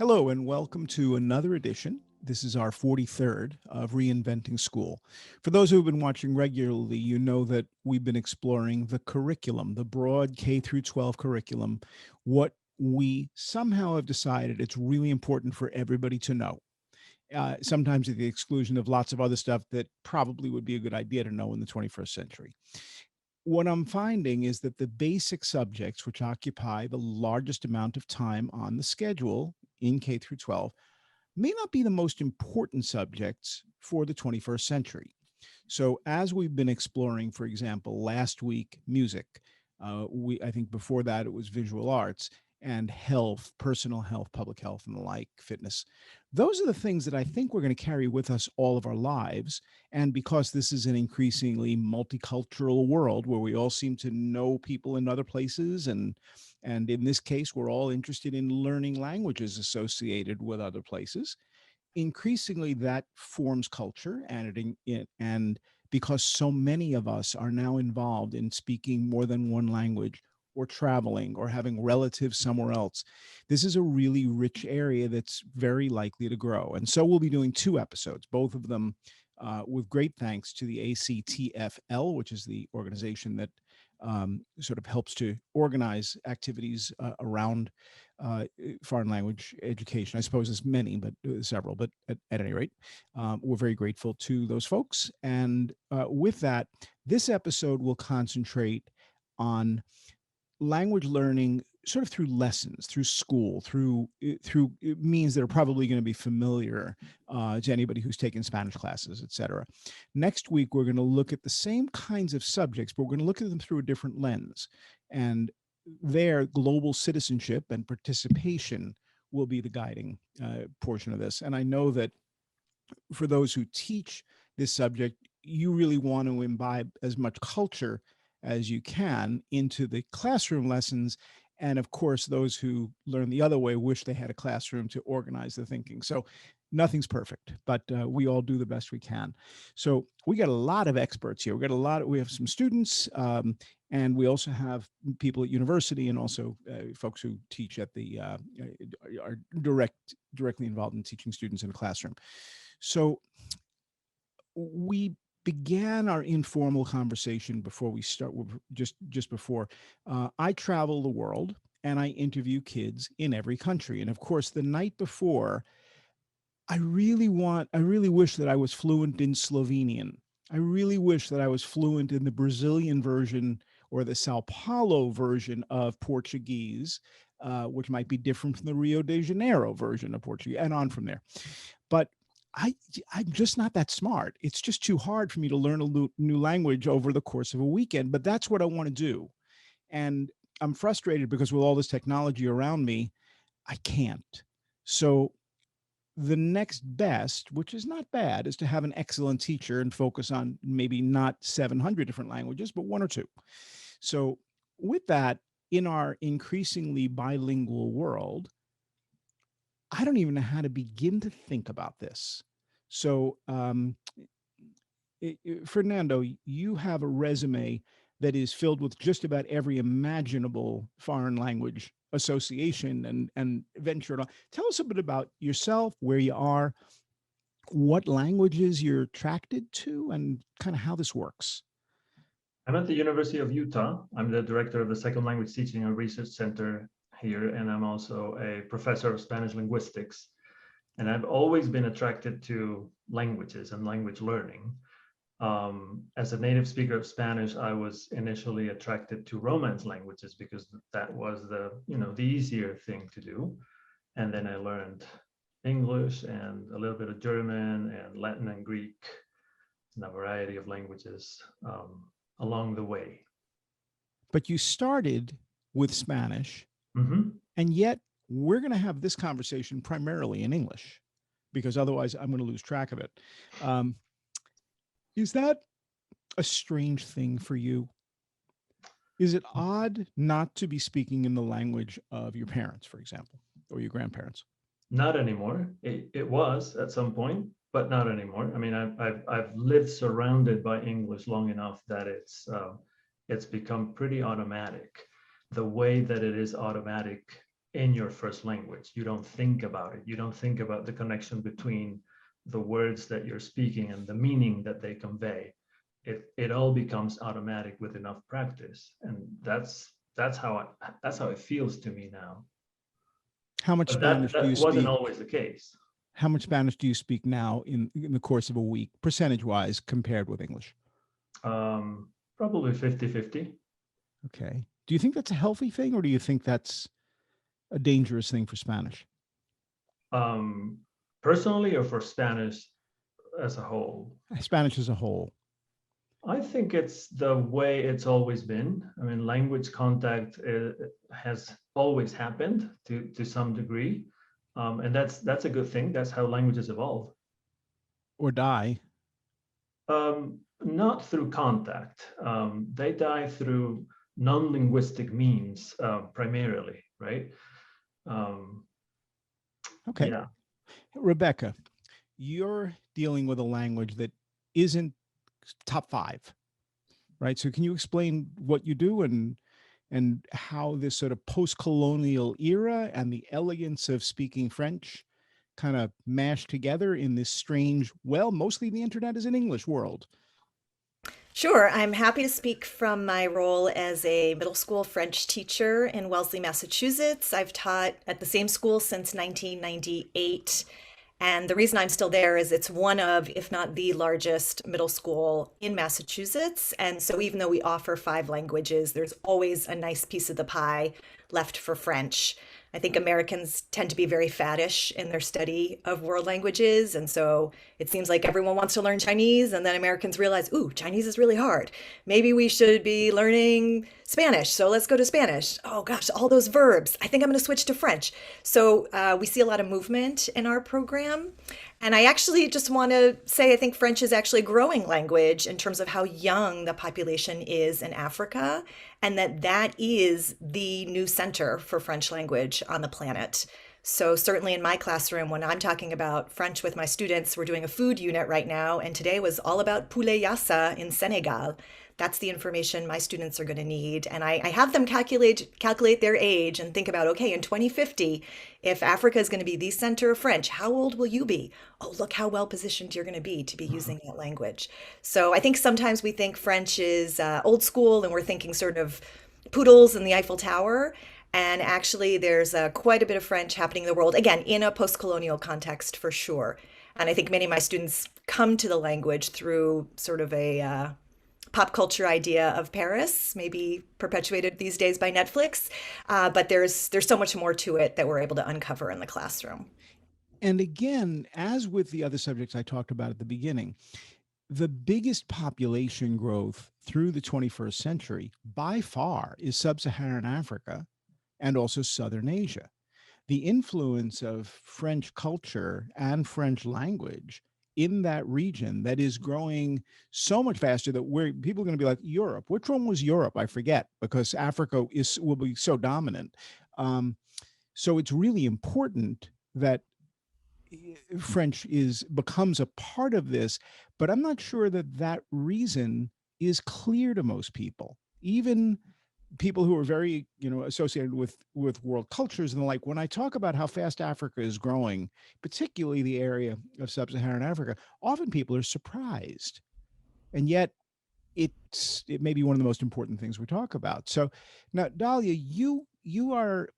Hello and welcome to another edition. This is our 43rd of Reinventing School. For those who have been watching regularly, you know that we've been exploring the curriculum, the broad K through 12 curriculum, what we somehow have decided it's really important for everybody to know. Sometimes at the exclusion of lots of other stuff that probably would be a good idea to know in the 21st century. What I'm finding is that the basic subjects, which occupy the largest amount of time on the schedule in K through 12, may not be the most important subjects for the 21st century. So, as we've been exploring, for example, last week, music, I think before that it was visual arts and health, personal health, public health, and the like, fitness. Those are the things that I think we're going to carry with us all of our lives. And because this is an increasingly multicultural world where we all seem to know people in other places, and in this case, we're all interested in learning languages associated with other places, increasingly that forms culture, and because so many of us are now involved in speaking more than one language or traveling or having relatives somewhere else, this is a really rich area that's very likely to grow. And so we'll be doing two episodes, both of them with great thanks to the ACTFL, which is the organization that sort of helps to organize activities around foreign language education. I suppose there's many, but several, but at any rate, we're very grateful to those folks. And with that, this episode will concentrate on language learning sort of through lessons, through school, through means that are probably going to be familiar to anybody who's taken Spanish classes, et cetera. Next week, we're going to look at the same kinds of subjects, but we're going to look at them through a different lens. And there, global citizenship and participation will be the guiding portion of this. And I know that for those who teach this subject, you really want to imbibe as much culture as you can into the classroom lessons. And of course, those who learn the other way wish they had a classroom to organize the thinking. So nothing's perfect, but we all do the best we can. So we got a lot of experts here. We have some students, and we also have people at university, and also folks who teach at are directly involved in teaching students in a classroom. So we began our informal conversation before we start, just before. I travel the world and I interview kids in every country. And of course, the night before, I really wish that I was fluent in Slovenian. I really wish that I was fluent in the Brazilian version or the Sao Paulo version of Portuguese, which might be different from the Rio de Janeiro version of Portuguese, and on from there. But I'm just not that smart. It's just too hard for me to learn a new language over the course of a weekend, but that's what I want to do. And I'm frustrated because with all this technology around me, I can't. So the next best, which is not bad, is to have an excellent teacher and focus on maybe not 700 different languages, but one or two. So with that, in our increasingly bilingual world, I don't even know how to begin to think about this. So, Fernando, you have a resume that is filled with just about every imaginable foreign language association and venture. Tell us a bit about yourself, where you are, what languages you're attracted to, and kind of how this works. I'm at the University of Utah. I'm the director of the Second Language Teaching and Research Center here, and I'm also a professor of Spanish linguistics. And I've always been attracted to languages and language learning. As a native speaker of Spanish, I was initially attracted to Romance languages because that was the easier thing to do. And then I learned English and a little bit of German and Latin and Greek and a variety of languages along the way. But you started with Spanish, and yet we're going to have this conversation primarily in English, because otherwise I'm going to lose track of it. Is that a strange thing for you? Is it odd not to be speaking in the language of your parents, for example, or your grandparents? Not anymore. It was at some point, but not anymore. I mean, I've lived surrounded by English long enough that it's become pretty automatic. The way that it is automatic in your first language. You don't think about it. You don't think about the connection between the words that you're speaking and the meaning that they convey. It all becomes automatic with enough practice, and that's how it feels to me now. How much But Spanish do you that wasn't speak? always the case. How much Spanish do you speak now in the course of a week, percentage-wise, compared with English? Probably 50-50. Okay. Do you think that's a healthy thing, or do you think that's a dangerous thing for Spanish? Personally, or for Spanish as a whole? Spanish as a whole. I think it's the way it's always been. I mean, language contact has always happened to some degree, and that's a good thing. That's how languages evolve. Or die. Not through contact. They die through non-linguistic means primarily, right? Okay. Yeah. Rebecca, you're dealing with a language that isn't top five, right? So can you explain what you do and how this sort of post-colonial era and the elegance of speaking French kind of mashed together in this strange, well, mostly the internet is an English world? Sure, I'm happy to speak from my role as a middle school French teacher in Wellesley, Massachusetts. I've taught at the same school since 1998. And the reason I'm still there is it's one of, if not the largest middle school in Massachusetts. And so even though we offer five languages, there's always a nice piece of the pie left for French. I think Americans tend to be very faddish in their study of world languages. And so it seems like everyone wants to learn Chinese, and then Americans realize, ooh, Chinese is really hard. Maybe we should be learning Spanish. So let's go to Spanish. Oh gosh, all those verbs. I think I'm going to switch to French. So we see a lot of movement in our program. And I actually just want to say I think French is actually a growing language in terms of how young the population is in Africa, and that is the new center for French language on the planet. So certainly in my classroom, when I'm talking about French with my students, we're doing a food unit right now, and today was all about poulet yassa in Senegal. That's the information my students are going to need. And I have them calculate their age and think about, okay, in 2050, if Africa is going to be the center of French, how old will you be? Oh, look how well positioned you're going to be using that language. So I think sometimes we think French is old school and we're thinking sort of poodles and the Eiffel Tower. And actually, there's quite a bit of French happening in the world, again, in a post-colonial context for sure. And I think many of my students come to the language through sort of a pop culture idea of Paris, maybe perpetuated these days by Netflix. But there's so much more to it that we're able to uncover in the classroom. And again, as with the other subjects I talked about at the beginning, the biggest population growth through the 21st century by far is sub-Saharan Africa and also Southern Asia. The influence of French culture and French language in that region that is growing so much faster that people are going to be like, Europe. Which one was Europe? I forget, because Africa will be so dominant. So it's really important that French becomes a part of this, but I'm not sure that reason is clear to most people, even people who are very associated with world cultures and the like. When I talk about how fast Africa is growing, particularly the area of sub-Saharan Africa, often people are surprised, and yet it may be one of the most important things we talk about. So now, Dahlia, you are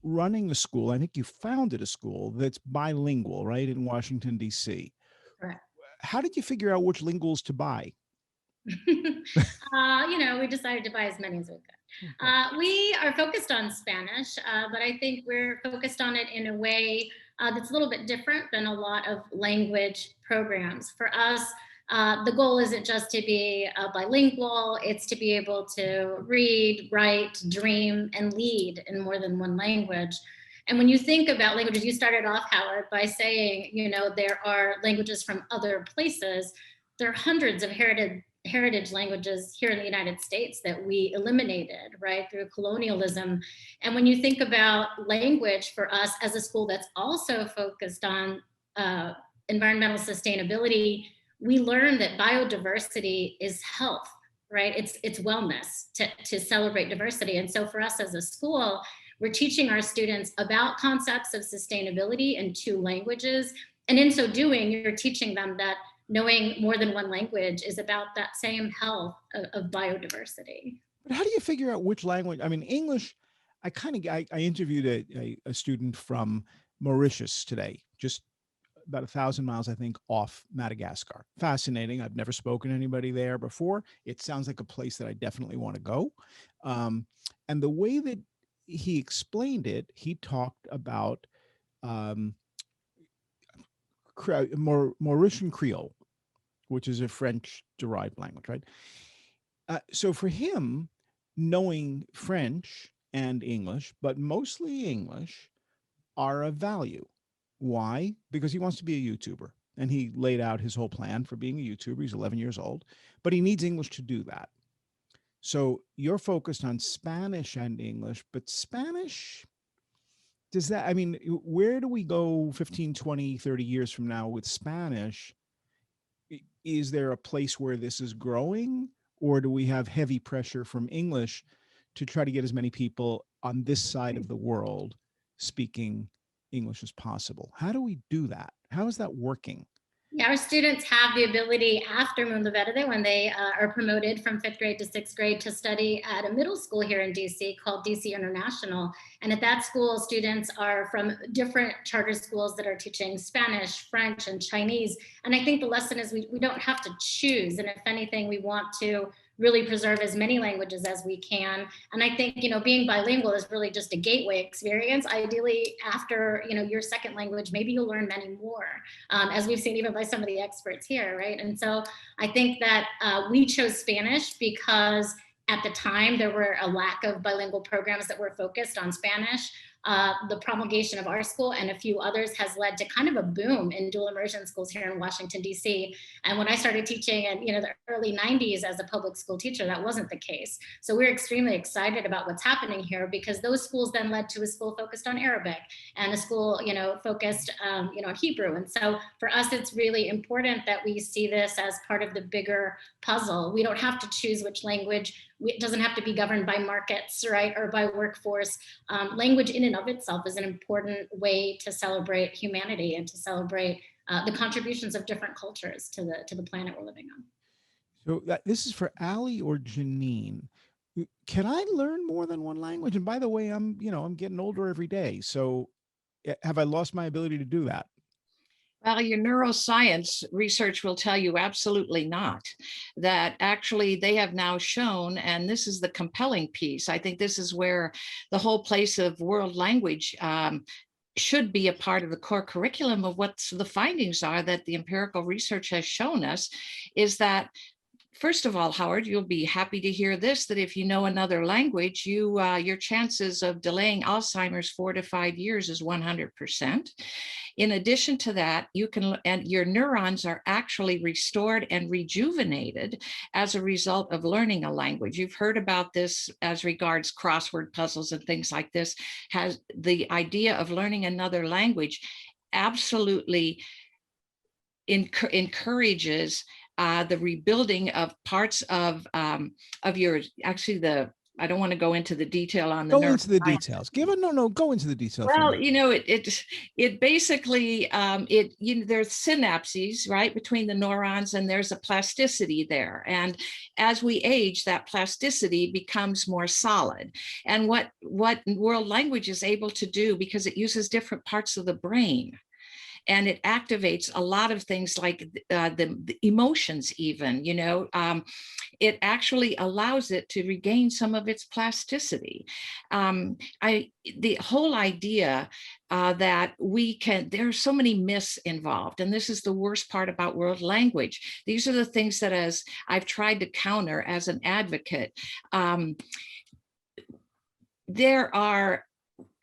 running a school. I think you founded a school that's bilingual, right, in Washington, D.C. Correct. How did you figure out which linguals to buy? We decided to buy as many as we could. We are focused on Spanish, but I think we're focused on it in a way that's a little bit different than a lot of language programs. For us, the goal isn't just to be bilingual, it's to be able to read, write, dream, and lead in more than one language. And when you think about languages, you started off, Howard, by saying, there are languages from other places. There are hundreds of heritage languages here in the United States that we eliminated, right, through colonialism. And when you think about language for us as a school that's also focused on environmental sustainability, we learned that biodiversity is health, right? It's wellness to celebrate diversity. And so for us as a school, we're teaching our students about concepts of sustainability in 2 languages. And in so doing, you're teaching them that knowing more than 1 language is about that same health of biodiversity. But how do you figure out which language? I mean, English, I interviewed a student from Mauritius today, just about 1,000 miles, I think, off Madagascar. Fascinating. I've never spoken to anybody there before. It sounds like a place that I definitely want to go. And the way that he explained it, he talked about Mauritian Creole, which is a French-derived language, right? So for him, knowing French and English, but mostly English, are of value. Why? Because he wants to be a YouTuber. And he laid out his whole plan for being a YouTuber. He's 11 years old, but he needs English to do that. So you're focused on Spanish and English, but Spanish, does that, I mean, where do we go 15, 20, 30 years from now with Spanish? Is there a place where this is growing, or do we have heavy pressure from English to try to get as many people on this side of the world speaking English as possible? How do we do that? How is that working? Yeah, our students have the ability after Mundo Verde, when they are promoted from 5th grade to 6th grade, to study at a middle school here in DC called DC International. And at that school, students are from different charter schools that are teaching Spanish, French, and Chinese. And I think the lesson is we don't have to choose. And if anything, we want to really preserve as many languages as we can. And I think, being bilingual is really just a gateway experience. Ideally, after, your second language, maybe you'll learn many more, as we've seen even by some of the experts here, right? And so I think that we chose Spanish because at the time there were a lack of bilingual programs that were focused on Spanish. The promulgation of our school and a few others has led to kind of a boom in dual immersion schools here in Washington, D.C. And when I started teaching in the early 90s as a public school teacher, that wasn't the case. So we're extremely excited about what's happening here, because those schools then led to a school focused on Arabic and a school focused on Hebrew. And so for us, it's really important that we see this as part of the bigger puzzle. We don't have to choose which language. It doesn't have to be governed by markets, right, or by workforce. Language in and of itself is an important way to celebrate humanity and to celebrate the contributions of different cultures to the planet we're living on. So this is for Allie or Janine. Can I learn more than 1 language? And by the way, I'm getting older every day. So have I lost my ability to do that? Well, your neuroscience research will tell you absolutely not. That actually they have now shown, and this is the compelling piece, I think this is where the whole place of world language should be a part of the core curriculum of what the findings are that the empirical research has shown us, is that first of all, Howard, you'll be happy to hear this, that if you know another language, your chances of delaying Alzheimer's 4 to 5 years is 100%. In addition to that, and your neurons are actually restored and rejuvenated as a result of learning a language. You've heard about this as regards crossword puzzles and things like this. Has the idea of learning another language absolutely encourages the rebuilding of parts of your, actually I don't want to go into the detail on the go into the details. Go into the details. Well, it basically there's synapses right between the neurons, and there's a plasticity there. And as we age, that plasticity becomes more solid. And what world language is able to do, because it uses different parts of the brain, and it activates a lot of things like the emotions even, it actually allows it to regain some of its plasticity. The whole idea that there are so many myths involved, and this is the worst part about world language. These are the things that, as I've tried to counter as an advocate,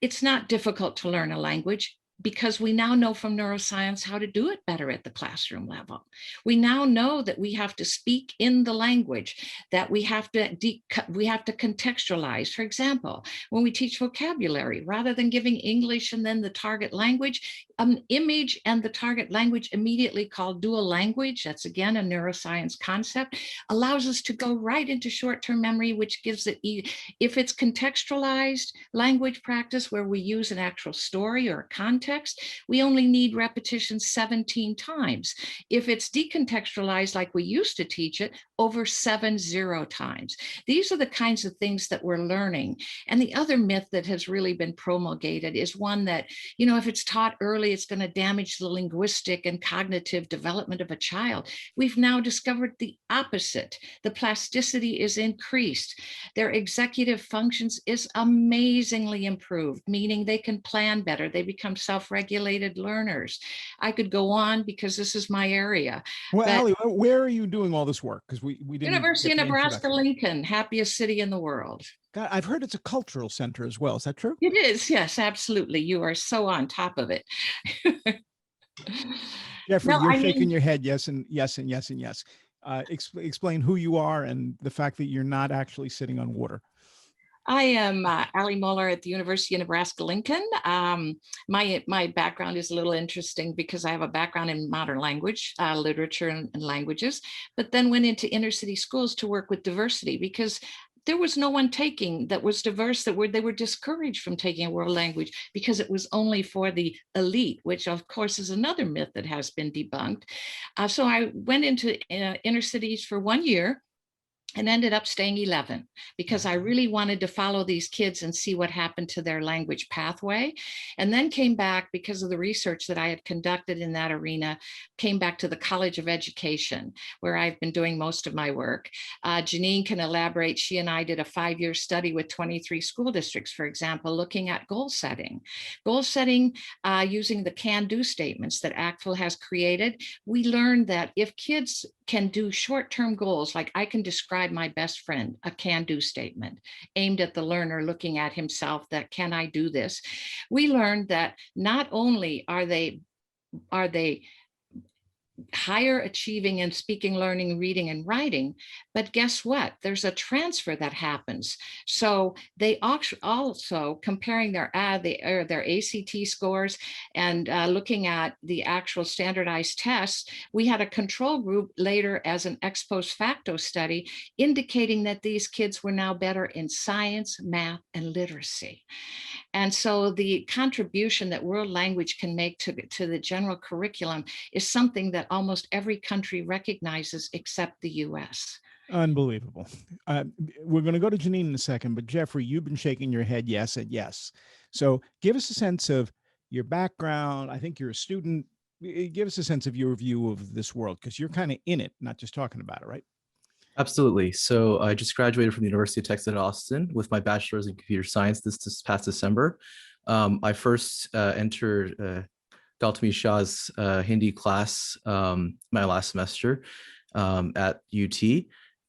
it's not difficult to learn a language. because we now know from neuroscience how to do it better at the classroom level. We now know that we have to speak in the language, that we have to contextualize. For example, when we teach vocabulary, rather than giving English and then the target language, an image and the target language immediately called dual language, that's again a neuroscience concept, allows us to go right into short-term memory, which gives it, if it's contextualized language practice where we use an actual story or context, we only need repetition 17 times. If it's decontextualized like we used to teach it, over 70 times. These are the kinds of things that we're learning. And the other myth that has really been promulgated is one that, you know, if it's taught early, it's going to damage the linguistic and cognitive development of a child. We've now discovered the opposite. The plasticity is increased. Their executive functions is amazingly improved, meaning they can plan better. They become self-regulated learners. I could go on because this is my area. Well, But Allie, where are you doing all this work? Because we didn't University get of the Nebraska introduction. Lincoln, happiest city in the world. God, I've heard it's a cultural center as well. Is that true? It is, yes, absolutely. You are so on top of it. Jeffrey, No, you're I shaking mean, your head yes and yes and yes and yes. Explain who you are and the fact that you're not actually sitting on water. I am Allie Moeller at the University of Nebraska Lincoln. My background is a little interesting because I have a background in modern language, literature and languages, but then went into inner city schools to work with diversity because there was no one taking that was diverse, they were discouraged from taking a world language because it was only for the elite, which of course is another myth that has been debunked. So I went into inner cities for 1 year and ended up staying 11 because I really wanted to follow these kids and see what happened to their language pathway. And then came back because of the research that I had conducted in that arena, came back to the College of Education, where I've been doing most of my work. Janine can elaborate. She and I did a 5-year study with 23 school districts, for example, looking at goal setting. Goal setting using the can-do statements that ACTFL has created. We learned that if kids can do short-term goals, like I can describe my best friend, a can-do statement aimed at the learner looking at himself, that can I do this? We learned that not only are they higher achieving in speaking, learning, reading, and writing. But guess what? There's a transfer that happens. So they also comparing their ACT scores and looking at the actual standardized tests, we had a control group later as an ex post facto study indicating that these kids were now better in science, math, and literacy. And so the contribution that world language can make to the general curriculum is something that almost every country recognizes except the US. Unbelievable. We're going to go to Janine in a second, but Jeffrey, you've been shaking your head yes and yes. So give us a sense of your background. I think you're a student. Give us a sense of your view of this world, because you're kind of in it, not just talking about it, right? Absolutely. So I just graduated from the University of Texas at Austin with my bachelor's in computer science this past December. I first entered Gautami Shah's Hindi class my last semester at UT.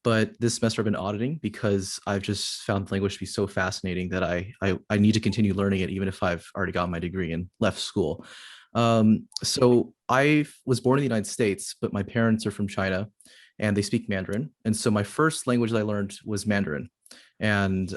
But this semester I've been auditing because I've just found the language to be so fascinating that I need to continue learning it, even if I've already got my degree and left school. So I was born in the United States, but my parents are from China and they speak Mandarin. And so my first language that I learned was Mandarin. And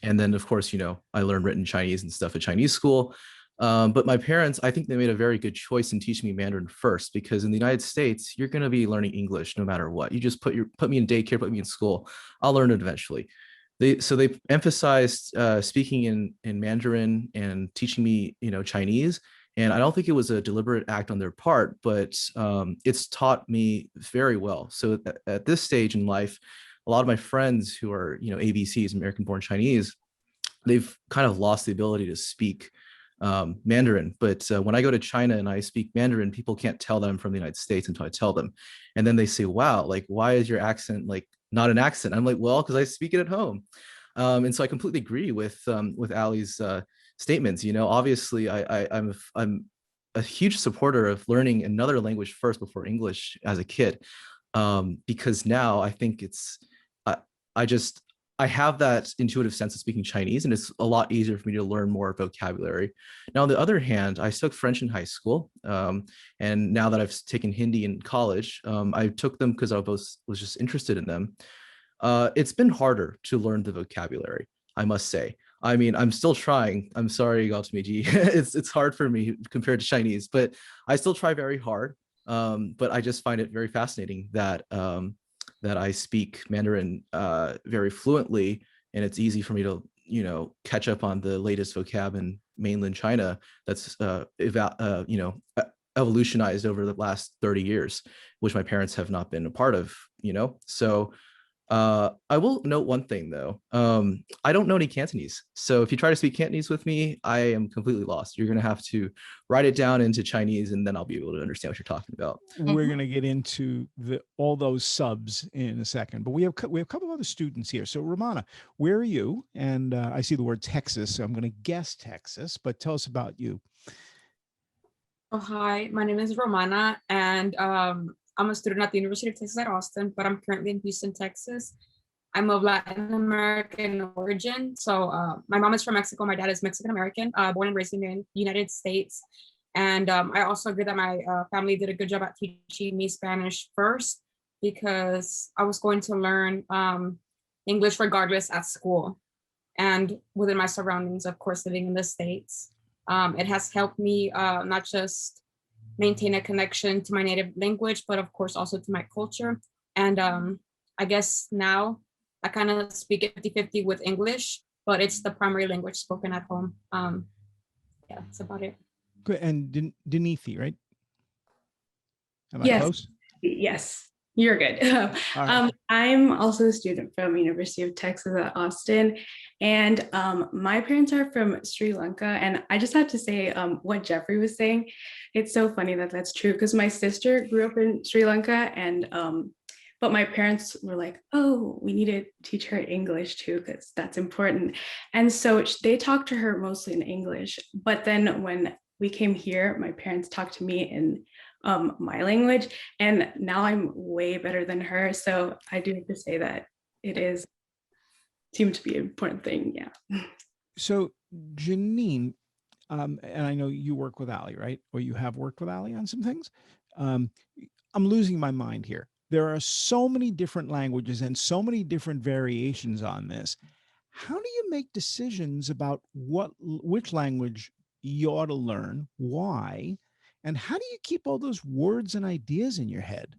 then of course, I learned written Chinese and stuff at Chinese school. But my parents, I think they made a very good choice in teaching me Mandarin first, because in the United States, you're going to be learning English no matter what. You just put me in daycare, put me in school, I'll learn it eventually. So they emphasized speaking in Mandarin and teaching me, Chinese. And I don't think it was a deliberate act on their part, but it's taught me very well. So at this stage in life, a lot of my friends who are, ABCs, American-born Chinese, they've kind of lost the ability to speak Mandarin. But when I go to China and I speak Mandarin, people can't tell that I'm from the United States until I tell them. And then they say, wow, like, why is your accent like not an accent? I'm like, well, because I speak it at home. And so I completely agree with Allie's statements. Obviously I'm a huge supporter of learning another language first before English as a kid, because now I think I I have that intuitive sense of speaking Chinese, and it's a lot easier for me to learn more vocabulary. Now, on the other hand, I took French in high school, and now that I've taken Hindi in college, I took them because I was just interested in them. It's been harder to learn the vocabulary, I must say. I mean, I'm still trying. I'm sorry, Gautami ji. It's hard for me compared to Chinese, but I still try very hard. But I just find it very fascinating that that I speak Mandarin very fluently, and it's easy for me to, you know, catch up on the latest vocab in mainland China that's evolutionized over the last 30 years, which my parents have not been a part of, you know. So I will note one thing though. I don't know any Cantonese. So if you try to speak Cantonese with me, I am completely lost. You're going to have to write it down into Chinese, and then I'll be able to understand what you're talking about. We're going to get into all those subs in a second, but we have a couple of other students here. So Romana, where are you? And I see the word Texas, so I'm going to guess Texas, but tell us about you. Oh, hi, my name is Romana, and I'm a student at the University of Texas at Austin, but I'm currently in Houston, Texas. I'm of Latin American origin. So my mom is from Mexico. My dad is Mexican American, born and raised in the United States. And I also agree that my family did a good job at teaching me Spanish first, because I was going to learn English regardless at school and within my surroundings, of course, living in the States. It has helped me not just maintain a connection to my native language, but of course also to my culture. And I guess now I kind of speak it 50-50 with English, but it's the primary language spoken at home. Yeah, that's about it. Good. And Denithi, right? Am I Yes. close? Yes, you're good. All right. I'm also a student from University of Texas at Austin, and my parents are from Sri Lanka. And I just have to say what Jeffrey was saying. It's so funny that that's true, because my sister grew up in Sri Lanka, and but my parents were like, oh, we need to teach her English too, because that's important. And so they talked to her mostly in English. But then when we came here, my parents talked to me in my language, and now I'm way better than her. So I do have to say that it seemed to be an important thing. Yeah. So Janine, and I know you work with Ali, right? Or you have worked with Ali on some things. I'm losing my mind here. There are so many different languages and so many different variations on this. How do you make decisions about which language you ought to learn, why, and how do you keep all those words and ideas in your head?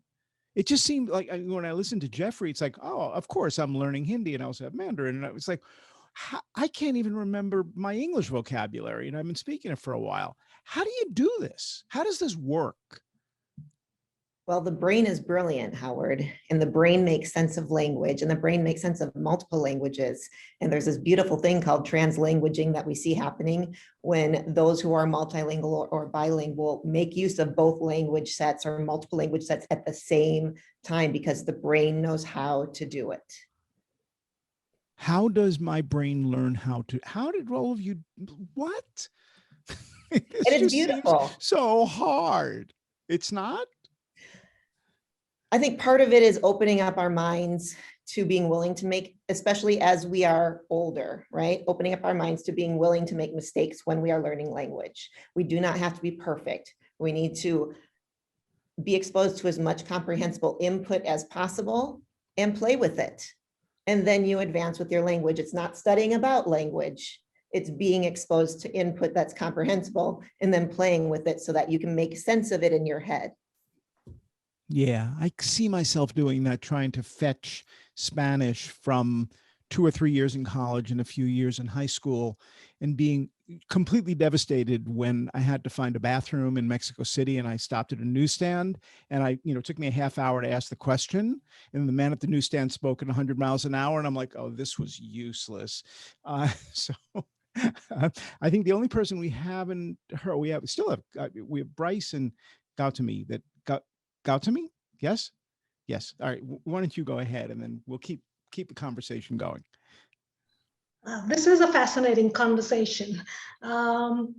It just seemed like when I listened to Jeffrey, it's like, oh, of course I'm learning Hindi and I also have Mandarin. And I was like, I can't even remember my English vocabulary, and I've been speaking it for a while. How do you do this? How does this work? Well, the brain is brilliant, Howard, and the brain makes sense of language, and the brain makes sense of multiple languages. And there's this beautiful thing called translanguaging that we see happening when those who are multilingual or bilingual make use of both language sets or multiple language sets at the same time, because the brain knows how to do it. How does my brain learn how did all of you, what? It is beautiful. So hard. It's not? I think part of it is opening up our minds to being willing to make, especially as we are older, right? Opening up our minds to being willing to make mistakes when we are learning language. We do not have to be perfect. We need to be exposed to as much comprehensible input as possible and play with it. And then you advance with your language. It's not studying about language. It's being exposed to input that's comprehensible and then playing with it so that you can make sense of it in your head. Yeah, I see myself doing that, trying to fetch Spanish from 2 or 3 years in college and a few years in high school, and being completely devastated when I had to find a bathroom in Mexico City and I stopped at a newsstand, and it took me a half hour to ask the question, and the man at the newsstand spoke at 100 miles an hour, and I'm like, oh, this was useless. So I think the only person we haven't heard, we have Bryce and Gautami Gautami? Yes? Yes. All right. Why don't you go ahead, and then we'll keep the conversation going. This is a fascinating conversation. And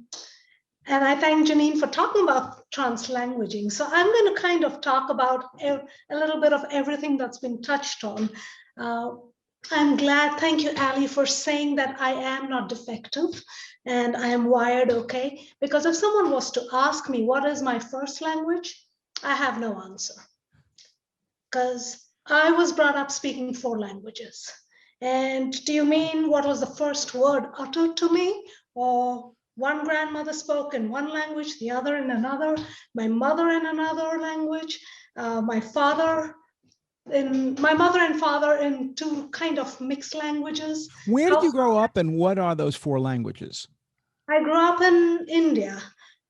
I thank Janine for talking about translanguaging. So I'm going to kind of talk about a little bit of everything that's been touched on. I'm glad. Thank you, Ali, for saying that I am not defective and I am wired okay. Because if someone was to ask me what is my first language, I have no answer. Because I was brought up speaking 4 languages. And do you mean what was the first word uttered to me? Or one grandmother spoke in one language, the other in another, my mother in another language, my mother and father in 2 kind of mixed languages. Where did you grow up and what are those 4 languages? I grew up in India,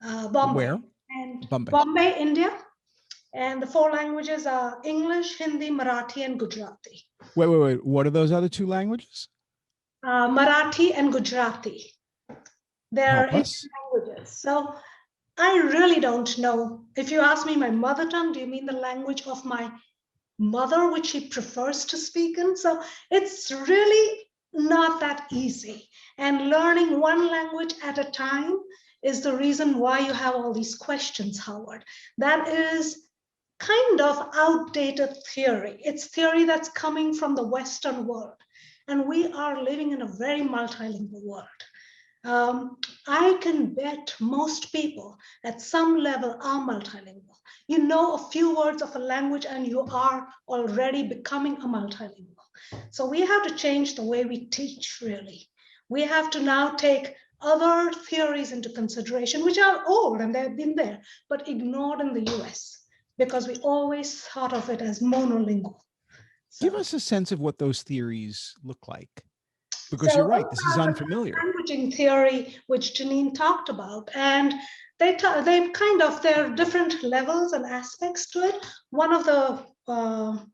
Bombay. Where? And Bombay. Bombay, India. And the 4 languages are English, Hindi, Marathi, and Gujarati. Wait. What are those other 2 languages? Marathi and Gujarati. They're Help us. Indian languages. So I really don't know. If you ask me my mother tongue, do you mean the language of my mother, which she prefers to speak in? So it's really not that easy. And learning one language at a time is the reason why you have all these questions, Howard. That is kind of outdated theory. It's theory that's coming from the Western world. And we are living in a very multilingual world. I can bet most people at some level are multilingual. You know a few words of a language and you are already becoming a multilingual. So we have to change the way we teach, really. We have to now take other theories into consideration, which are old and they've been there, but ignored in the US because we always thought of it as monolingual. So, give us a sense of what those theories look like. Because you're right, this is unfamiliar. Languaging theory, which Janine talked about, and they kind of, there are different levels and aspects to it. One of the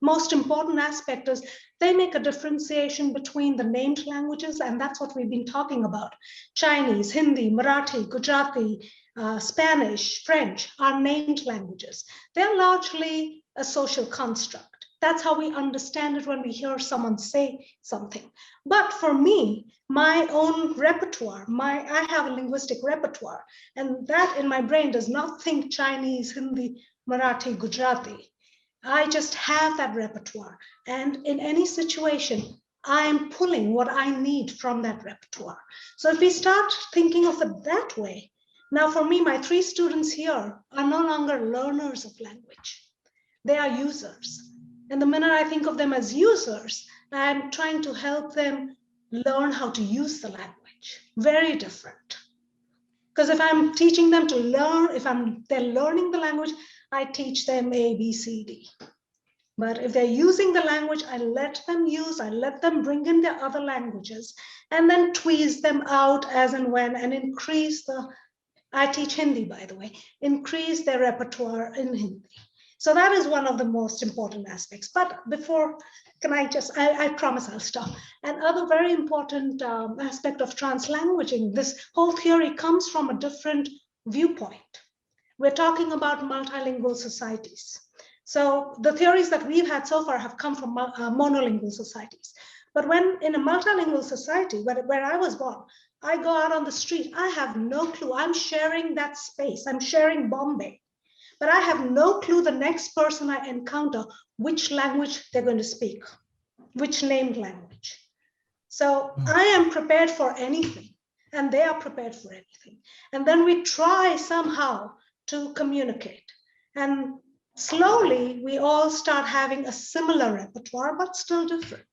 most important aspect is they make a differentiation between the named languages, and that's what we've been talking about. Chinese, Hindi, Marathi, Gujarati, Spanish, French are named languages. They're largely a social construct. That's how we understand it when we hear someone say something. But for me, my own repertoire, I have a linguistic repertoire, and that in my brain does not think Chinese, Hindi, Marathi, Gujarati. I just have that repertoire. And in any situation, I'm pulling what I need from that repertoire. So if we start thinking of it that way, now for me, my 3 students here are no longer learners of language. They are users. And the minute I think of them as users, I'm trying to help them learn how to use the language. Very different. Because if I'm teaching them to learn, they're learning the language, I teach them A, B, C, D. But if they're using the language, I let them bring in their other languages and then tweeze them out as and when and increase I teach Hindi, by the way, increase their repertoire in Hindi. So that is one of the most important aspects. But before, I promise I'll stop. Another very important aspect of translanguaging, this whole theory comes from a different viewpoint. We're talking about multilingual societies. So the theories that we've had so far have come from monolingual societies. But when in a multilingual society, where I was born, I go out on the street, I have no clue. I'm sharing that space. I'm sharing Bombay. But I have no clue the next person I encounter, which language they're going to speak, which named language. So I am prepared for anything, and they are prepared for anything. And then we try somehow to communicate. And slowly, we all start having a similar repertoire, but still different.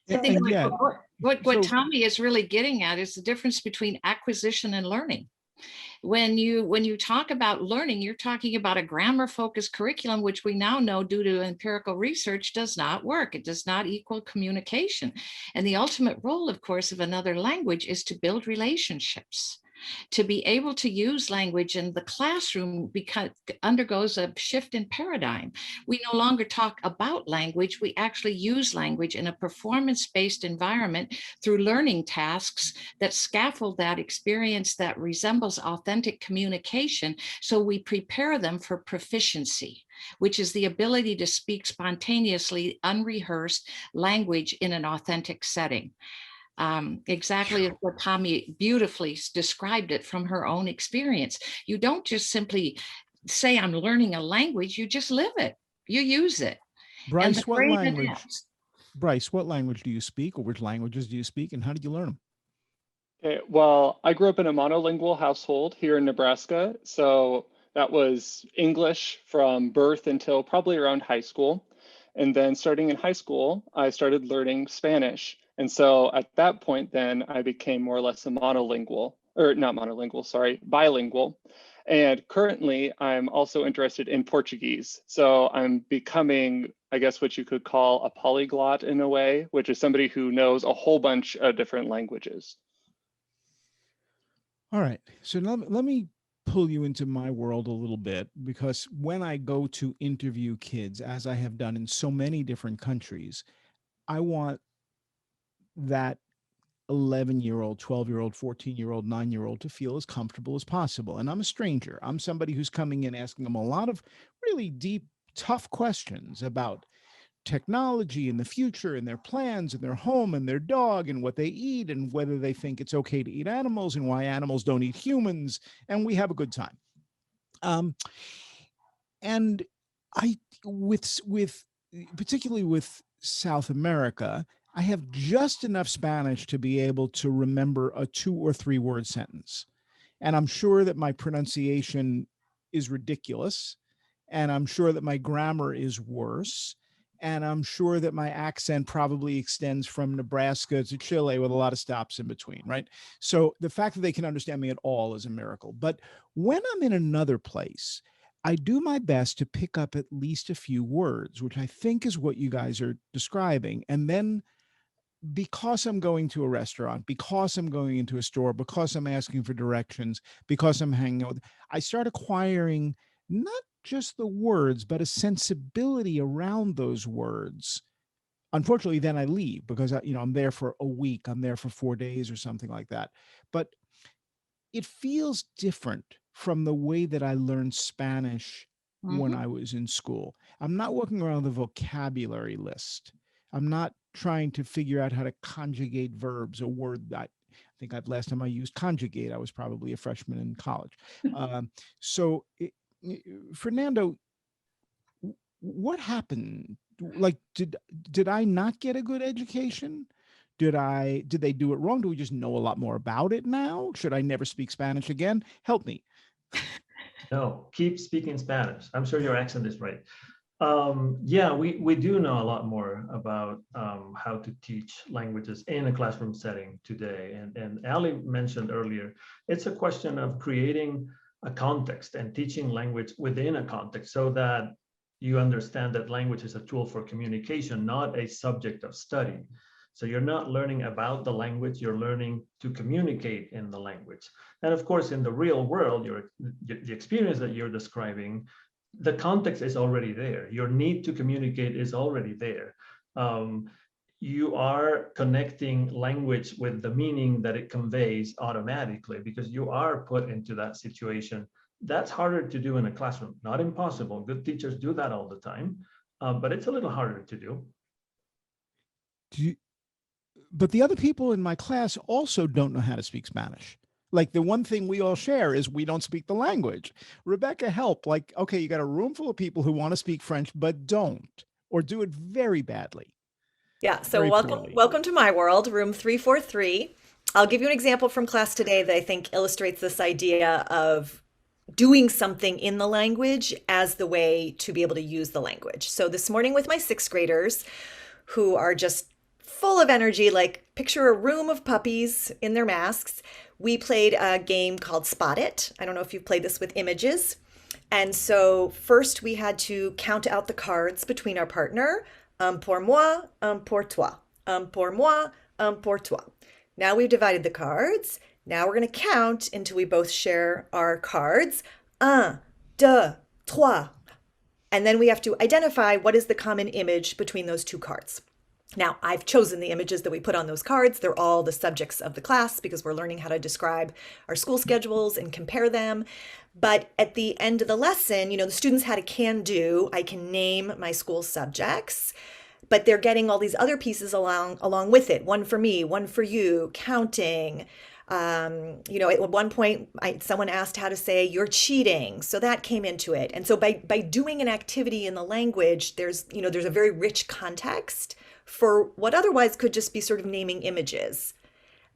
I think what Tommy is really getting at is the difference between acquisition and learning. When you talk about learning, you're talking about a grammar-focused curriculum, which we now know due to empirical research does not work. It does not equal communication. And the ultimate role, of course, of another language is to build relationships. To be able to use language in the classroom undergoes a shift in paradigm. We no longer talk about language, we actually use language in a performance-based environment through learning tasks that scaffold that experience that resembles authentic communication, so we prepare them for proficiency, which is the ability to speak spontaneously, unrehearsed language in an authentic setting. Exactly what Tommy beautifully described it from her own experience. You don't just simply say, I'm learning a language, you just live it, you use it. Bryce, what language? Bryce, what language do you speak, or which languages do you speak, and how did you learn them? Okay, well, I grew up in a monolingual household here in Nebraska. So that was English from birth until probably around high school. And then starting in high school, I started learning Spanish. And so at that point, then I became more or less a monolingual, or not monolingual, sorry, bilingual. And currently, I'm also interested in Portuguese. So I'm becoming, I guess, what you could call a polyglot in a way, which is somebody who knows a whole bunch of different languages. All right. So now let me pull you into my world a little bit, because when I go to interview kids, as I have done in so many different countries, I want that 11-year-old, 12-year-old, 14-year-old, 9-year-old to feel as comfortable as possible. And I'm a stranger. I'm somebody who's coming in asking them a lot of really deep, tough questions about technology and the future and their plans and their home and their dog and what they eat and whether they think it's okay to eat animals and why animals don't eat humans. And we have a good time. And I, with particularly with South America, I have just enough Spanish to be able to remember a 2 or 3 word sentence. And I'm sure that my pronunciation is ridiculous. And I'm sure that my grammar is worse. And I'm sure that my accent probably extends from Nebraska to Chile with a lot of stops in between, right? So the fact that they can understand me at all is a miracle. But when I'm in another place, I do my best to pick up at least a few words, which I think is what you guys are describing. And then because I'm going to a restaurant, because I'm going into a store, because I'm asking for directions, because I'm hanging out, I start acquiring not just the words, but a sensibility around those words. Unfortunately, then I leave because I'm there for a week, I'm there for 4 days or something like that. But it feels different from the way that I learned Spanish when I was in school. I'm not walking around with a vocabulary list. I'm not trying to figure out how to conjugate verbs, a word that I think last time I used conjugate, I was probably a freshman in college. So, Fernando, what happened? Like, did I not get a good education? Did they do it wrong? Do we just know a lot more about it now? Should I never speak Spanish again? Help me. No, keep speaking Spanish. I'm sure your accent is right. Yeah, we do know a lot more about how to teach languages in a classroom setting today. And Ali mentioned earlier, it's a question of creating a context and teaching language within a context so that you understand that language is a tool for communication, not a subject of study. So you're not learning about the language, you're learning to communicate in the language. And of course, in the real world, the experience that you're describing, the context is already there. Your need to communicate is already there. You are connecting language with the meaning that it conveys automatically because you are put into that situation. That's harder to do in a classroom. Not impossible. Good teachers do that all the time, but it's a little harder to do. But the other people in my class also don't know how to speak Spanish. Like, the one thing we all share is we don't speak the language. Rebecca, help. Like, okay, you got a room full of people who want to speak French, but don't, or do it very badly. Yeah, so welcome to my world, room 343. I'll give you an example from class today that I think illustrates this idea of doing something in the language as the way to be able to use the language. So this morning with my 6th graders, who are just full of energy, like picture a room of puppies in their masks, we played a game called Spot It. I don't know if you've played this with images. And so first we had to count out the cards between our partner. Pour moi, pour toi. Pour moi, pour toi. Now we've divided the cards. Now we're going to count until we both share our cards. Un, deux, trois. And then we have to identify what is the common image between those 2 cards. Now, I've chosen the images that we put on those cards. They're all the subjects of the class because we're learning how to describe our school schedules and compare them. But at the end of the lesson, the students had a can do. I can name my school subjects, but they're getting all these other pieces along with it. One for me, one for you, counting. At one point, someone asked how to say "you're cheating," so that came into it. And so by doing an activity in the language, there's a very rich context for what otherwise could just be sort of naming images.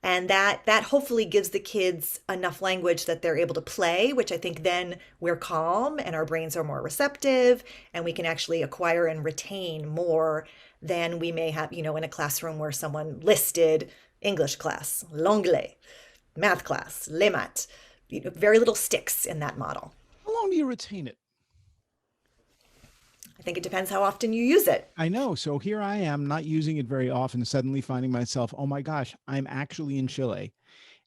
And that hopefully gives the kids enough language that they're able to play, which I think then we're calm and our brains are more receptive and we can actually acquire and retain more than we may have, in a classroom where someone listed English class, l'anglais, math class, les maths. Very little sticks in that model. How long do you retain it? I think it depends how often you use it. I know. So here I am not using it very often, suddenly finding myself, oh my gosh, I'm actually in Chile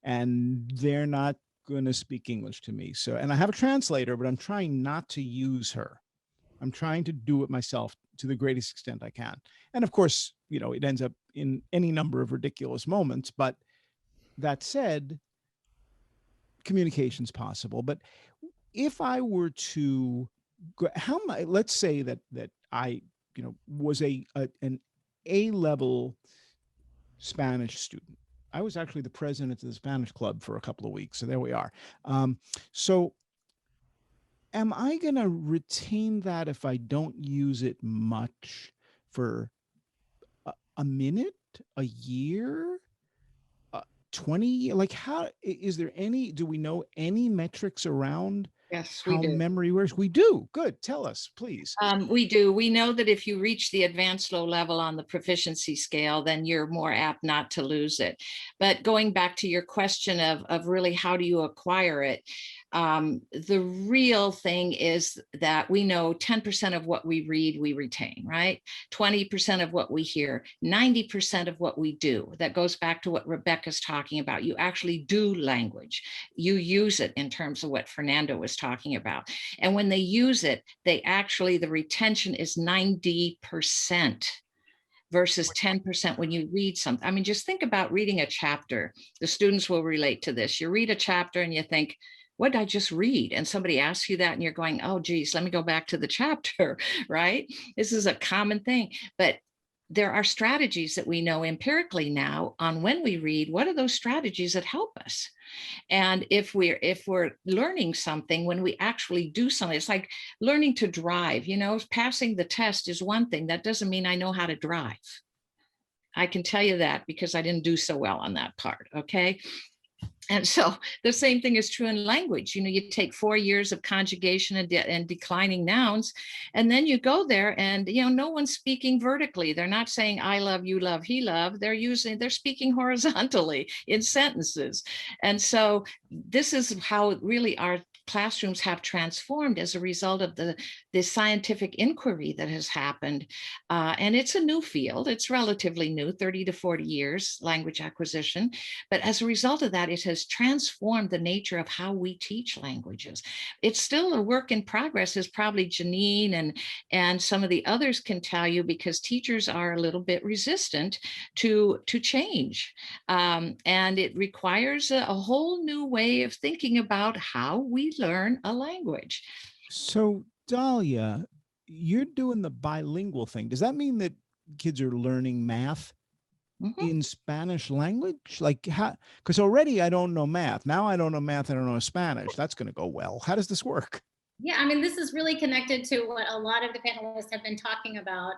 and they're not going to speak English to me. So, and I have a translator, but I'm trying not to use her. I'm trying to do it myself to the greatest extent I can. And of course, it ends up in any number of ridiculous moments. But that said, communication's possible. But if I were to let's say that I was an A-level Spanish student. I was actually the president of the Spanish club for a couple of weeks, so there we are. So am I going to retain that if I don't use it much for a minute, a year, 20? Like, how is there any? Do we know any metrics around? Yes, we how do. memory works? We do. Good. Tell us, please. We do. We know that if you reach the advanced low level on the proficiency scale, then you're more apt not to lose it. But going back to your question of really how do you acquire it, the real thing is that we know 10% of what we read, we retain, right? 20% of what we hear, 90% of what we do. That goes back to what Rebecca's talking about. You actually do language. You use it in terms of what Fernando was talking about. And when they use it, the retention is 90% versus 10% when you read something. I mean, just think about reading a chapter. The students will relate to this. You read a chapter and you think, what did I just read? And somebody asks you that and you're going, oh, geez, let me go back to the chapter, right? This is a common thing. But there are strategies that we know empirically now on when we read. What are those strategies that help us? And if we're learning something, when we actually do something, it's like learning to drive. Passing the test is one thing. That doesn't mean I know how to drive. I can tell you that because I didn't do so well on that part. Okay. And so the same thing is true in language. You take 4 years of conjugation and declining nouns, and then you go there and, no one's speaking vertically. They're not saying I love, you love, he love. They're speaking horizontally in sentences. And so this is how really our classrooms have transformed as a result of the scientific inquiry that has happened. And it's a new field. It's relatively new, 30 to 40 years, language acquisition. But as a result of that, it has transformed the nature of how we teach languages. It's still a work in progress, as probably Janine and some of the others can tell you, because teachers are a little bit resistant to change. And it requires a whole new way of thinking about how we learn a language. So Dahlia, you're doing the bilingual thing. Does that mean that kids are learning math in Spanish language? Like, how? Because already I don't know math. Now I don't know math. I don't know Spanish. That's going to go well. How does this work? Yeah, I mean, this is really connected to what a lot of the panelists have been talking about.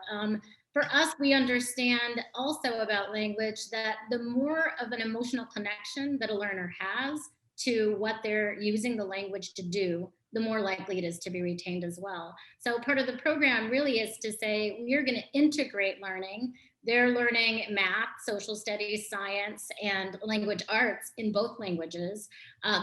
For us, we understand also about language that the more of an emotional connection that a learner has to what they're using the language to do, the more likely it is to be retained as well. So part of the program really is to say, we're going to integrate learning. They're learning math, social studies, science, and language arts in both languages.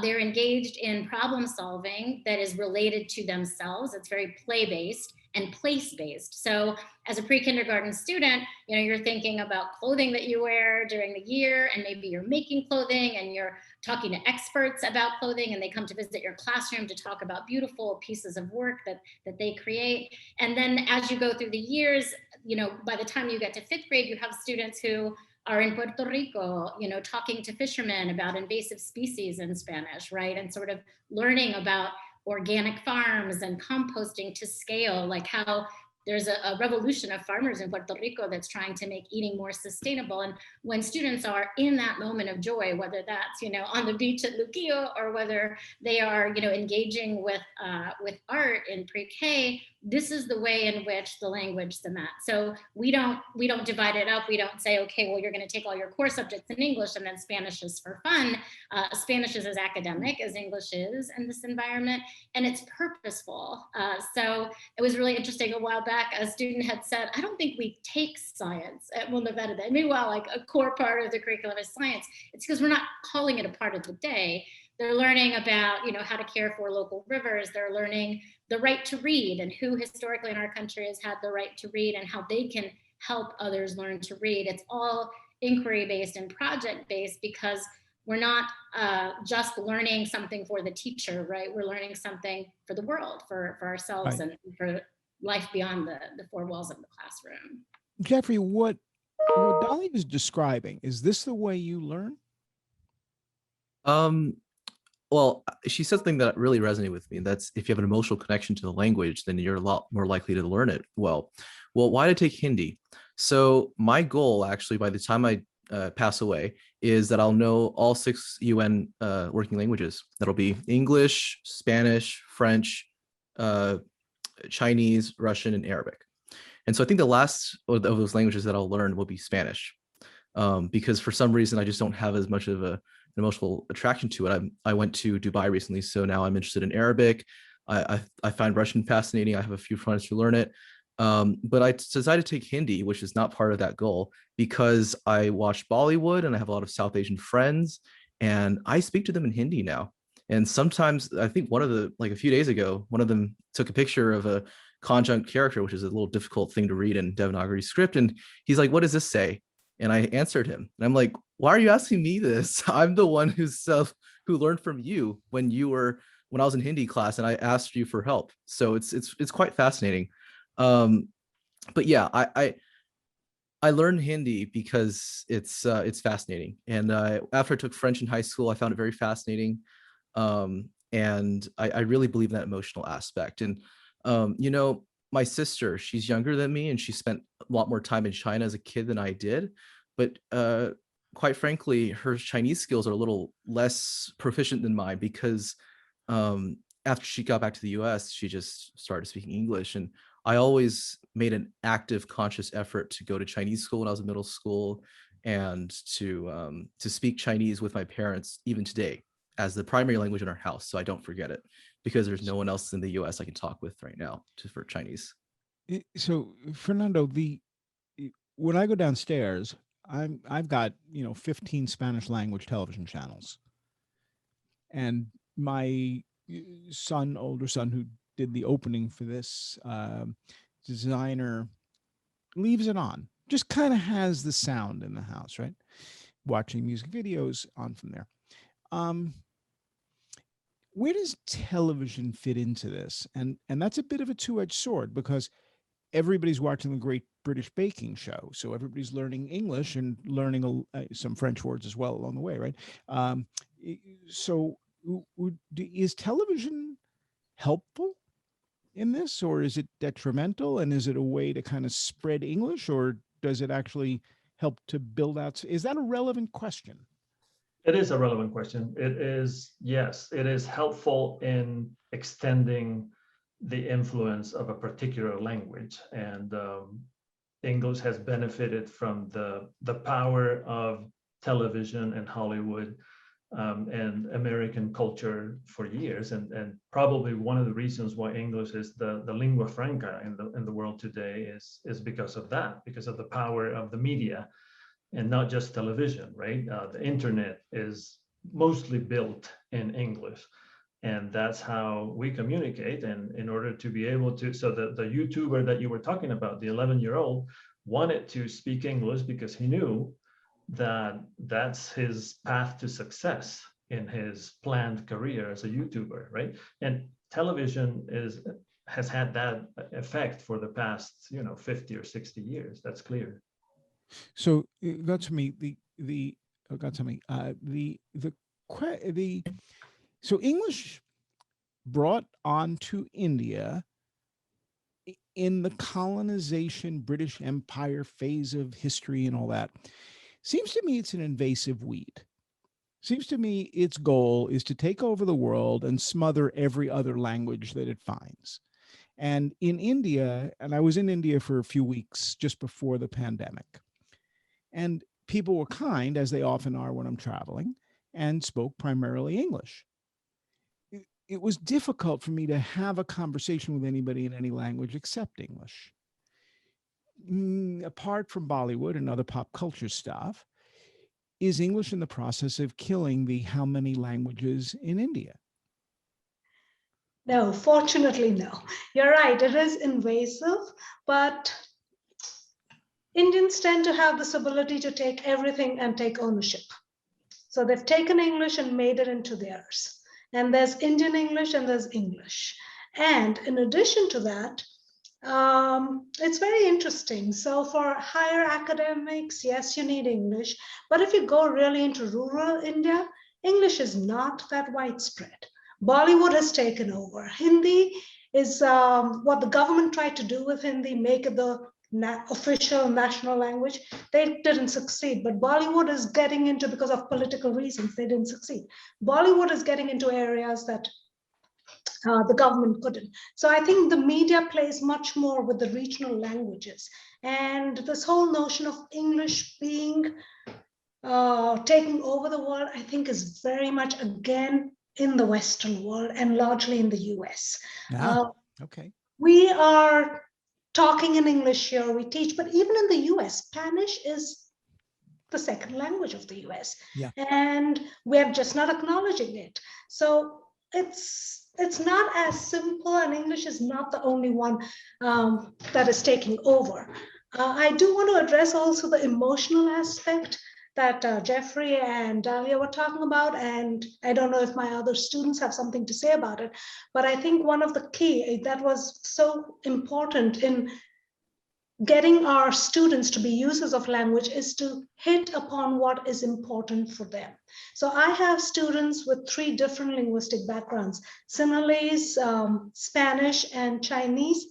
They're engaged in problem solving that is related to themselves. It's very play-based and place-based. So as a pre-kindergarten student, you're thinking about clothing that you wear during the year, and maybe you're making clothing and you're talking to experts about clothing, and they come to visit your classroom to talk about beautiful pieces of work that they create. And then as you go through the years, by the time you get to 5th grade, you have students who are in Puerto Rico, talking to fishermen about invasive species in Spanish, right? And sort of learning about organic farms and composting to scale, like how there's a revolution of farmers in Puerto Rico that's trying to make eating more sustainable. And when students are in that moment of joy, whether that's, on the beach at Luquillo, or whether they are, engaging with art in pre-K, this is the way in which the language cements. So we don't divide it up. We don't say, okay, well, you're going to take all your core subjects in English and then Spanish is for fun. Spanish is as academic as English is in this environment, and it's purposeful. So it was really interesting. A while back, a student had said, I don't think we take science at Nevada. Meanwhile, like a core part of the curriculum is science. It's because we're not calling it a part of the day. They're learning about, how to care for local rivers. They're learning the right to read and who historically in our country has had the right to read and how they can help others learn to read. It's all inquiry-based and project-based because we're not just learning something for the teacher, right? We're learning something for the world, for ourselves, Right. and for life beyond the four walls of the classroom. Jeffrey, what Dolly is describing, is this the way you learn? Well, she said something that really resonated with me. And that's if you have an emotional connection to the language, then you're a lot more likely to learn it well. Well, why did I take Hindi? So my goal, actually, by the time I pass away, is that I'll know all 6 UN working languages. That'll be English, Spanish, French, Chinese, Russian, and Arabic. And so I think the last of those languages that I'll learn will be Spanish, because for some reason I just don't have as much of an emotional attraction to it. I went to Dubai recently, so now I'm interested in Arabic. I find Russian fascinating. I have a few friends who learn it. But I decided to take Hindi, which is not part of that goal, because I watch Bollywood and I have a lot of South Asian friends, and I speak to them in Hindi now. And sometimes I think like a few days ago, one of them took a picture of a conjunct character, which is a little difficult thing to read in Devanagari script. And he's like, what does this say? And I answered him. And I'm like, why are you asking me this? I'm the one who learned from you when I was in Hindi class and I asked you for help. So it's quite fascinating. But yeah, I learned Hindi because it's fascinating. And after I took French in high school, I found it very fascinating. And I really believe in that emotional aspect. And my sister, she's younger than me, and she spent a lot more time in China as a kid than I did. But quite frankly, her Chinese skills are a little less proficient than mine because after she got back to the US, she just started speaking English. And I always made an active, conscious effort to go to Chinese school when I was in middle school and to speak Chinese with my parents even today as the primary language in our house, so I don't forget it, because there's no one else in the US I can talk with right now for Chinese. So Fernando, when I go downstairs, I've got 15 Spanish language television channels, and my older son, who did the opening for this, designer, leaves it on. Just kind of has the sound in the house, right? Watching music videos on from there. Where does television fit into this? And that's a bit of a two-edged sword, because everybody's watching the Great British Baking Show, so everybody's learning English and learning some French words as well along the way, right? So is television helpful in this, or is it detrimental? And is it a way to kind of spread English, or does it actually help to build out? Is that a relevant question? It is a relevant question. It is, yes, it is helpful in extending the influence of a particular language. And English has benefited from the power of television and Hollywood and American culture for years. And probably one of the reasons why English is the lingua franca in the world today is because of that, because of the power of the media. And not just television, right? The internet is mostly built in English, and that's how we communicate. And in order to be able to, so the YouTuber that you were talking about, the 11-year-old, wanted to speak English because he knew that that's his path to success in his planned career as a YouTuber, right? And television has had that effect for the past, 50 or 60 years. That's clear. So got to me so English brought onto India in the colonization British Empire phase of history and all that. Seems to me it's an invasive weed. Seems to me its goal is to take over the world and smother every other language that it finds. And in India, and I was in India for a few weeks just before the pandemic, and people were kind, as they often are when I'm traveling, and spoke primarily English. It was difficult for me to have a conversation with anybody in any language except English. Apart from Bollywood and other pop culture stuff, is English in the process of killing the how many languages in India? No, fortunately, no. You're right, it is invasive, but Indians tend to have this ability to take everything and take ownership. So they've taken English and made it into theirs. And there's Indian English and there's English. And in addition to that, it's very interesting. So for higher academics, yes, you need English. But if you go really into rural India, English is not that widespread. Bollywood has taken over. Hindi is what the government tried to do with Hindi, make it the official national language. They didn't succeed, but Bollywood is getting into, because of political reasons, they didn't succeed. Bollywood is getting into areas that the government couldn't. So I think the media plays much more with the regional languages. And this whole notion of English being taking over the world, I think is very much, again, in the Western world and largely in the US. Okay. We are talking in English here, we teach, but even in the US, Spanish is the second language of the US. Yeah. And we're just not acknowledging it. So it's not as simple, and English is not the only one that is taking over. I do want to address also the emotional aspect that Jeffrey and Dahlia were talking about, and I don't know if my other students have something to say about it, but I think one of the key that was so important in getting our students to be users of language is to hit upon what is important for them. So I have students with 3 different linguistic backgrounds: Sinhalese, Spanish, and Chinese,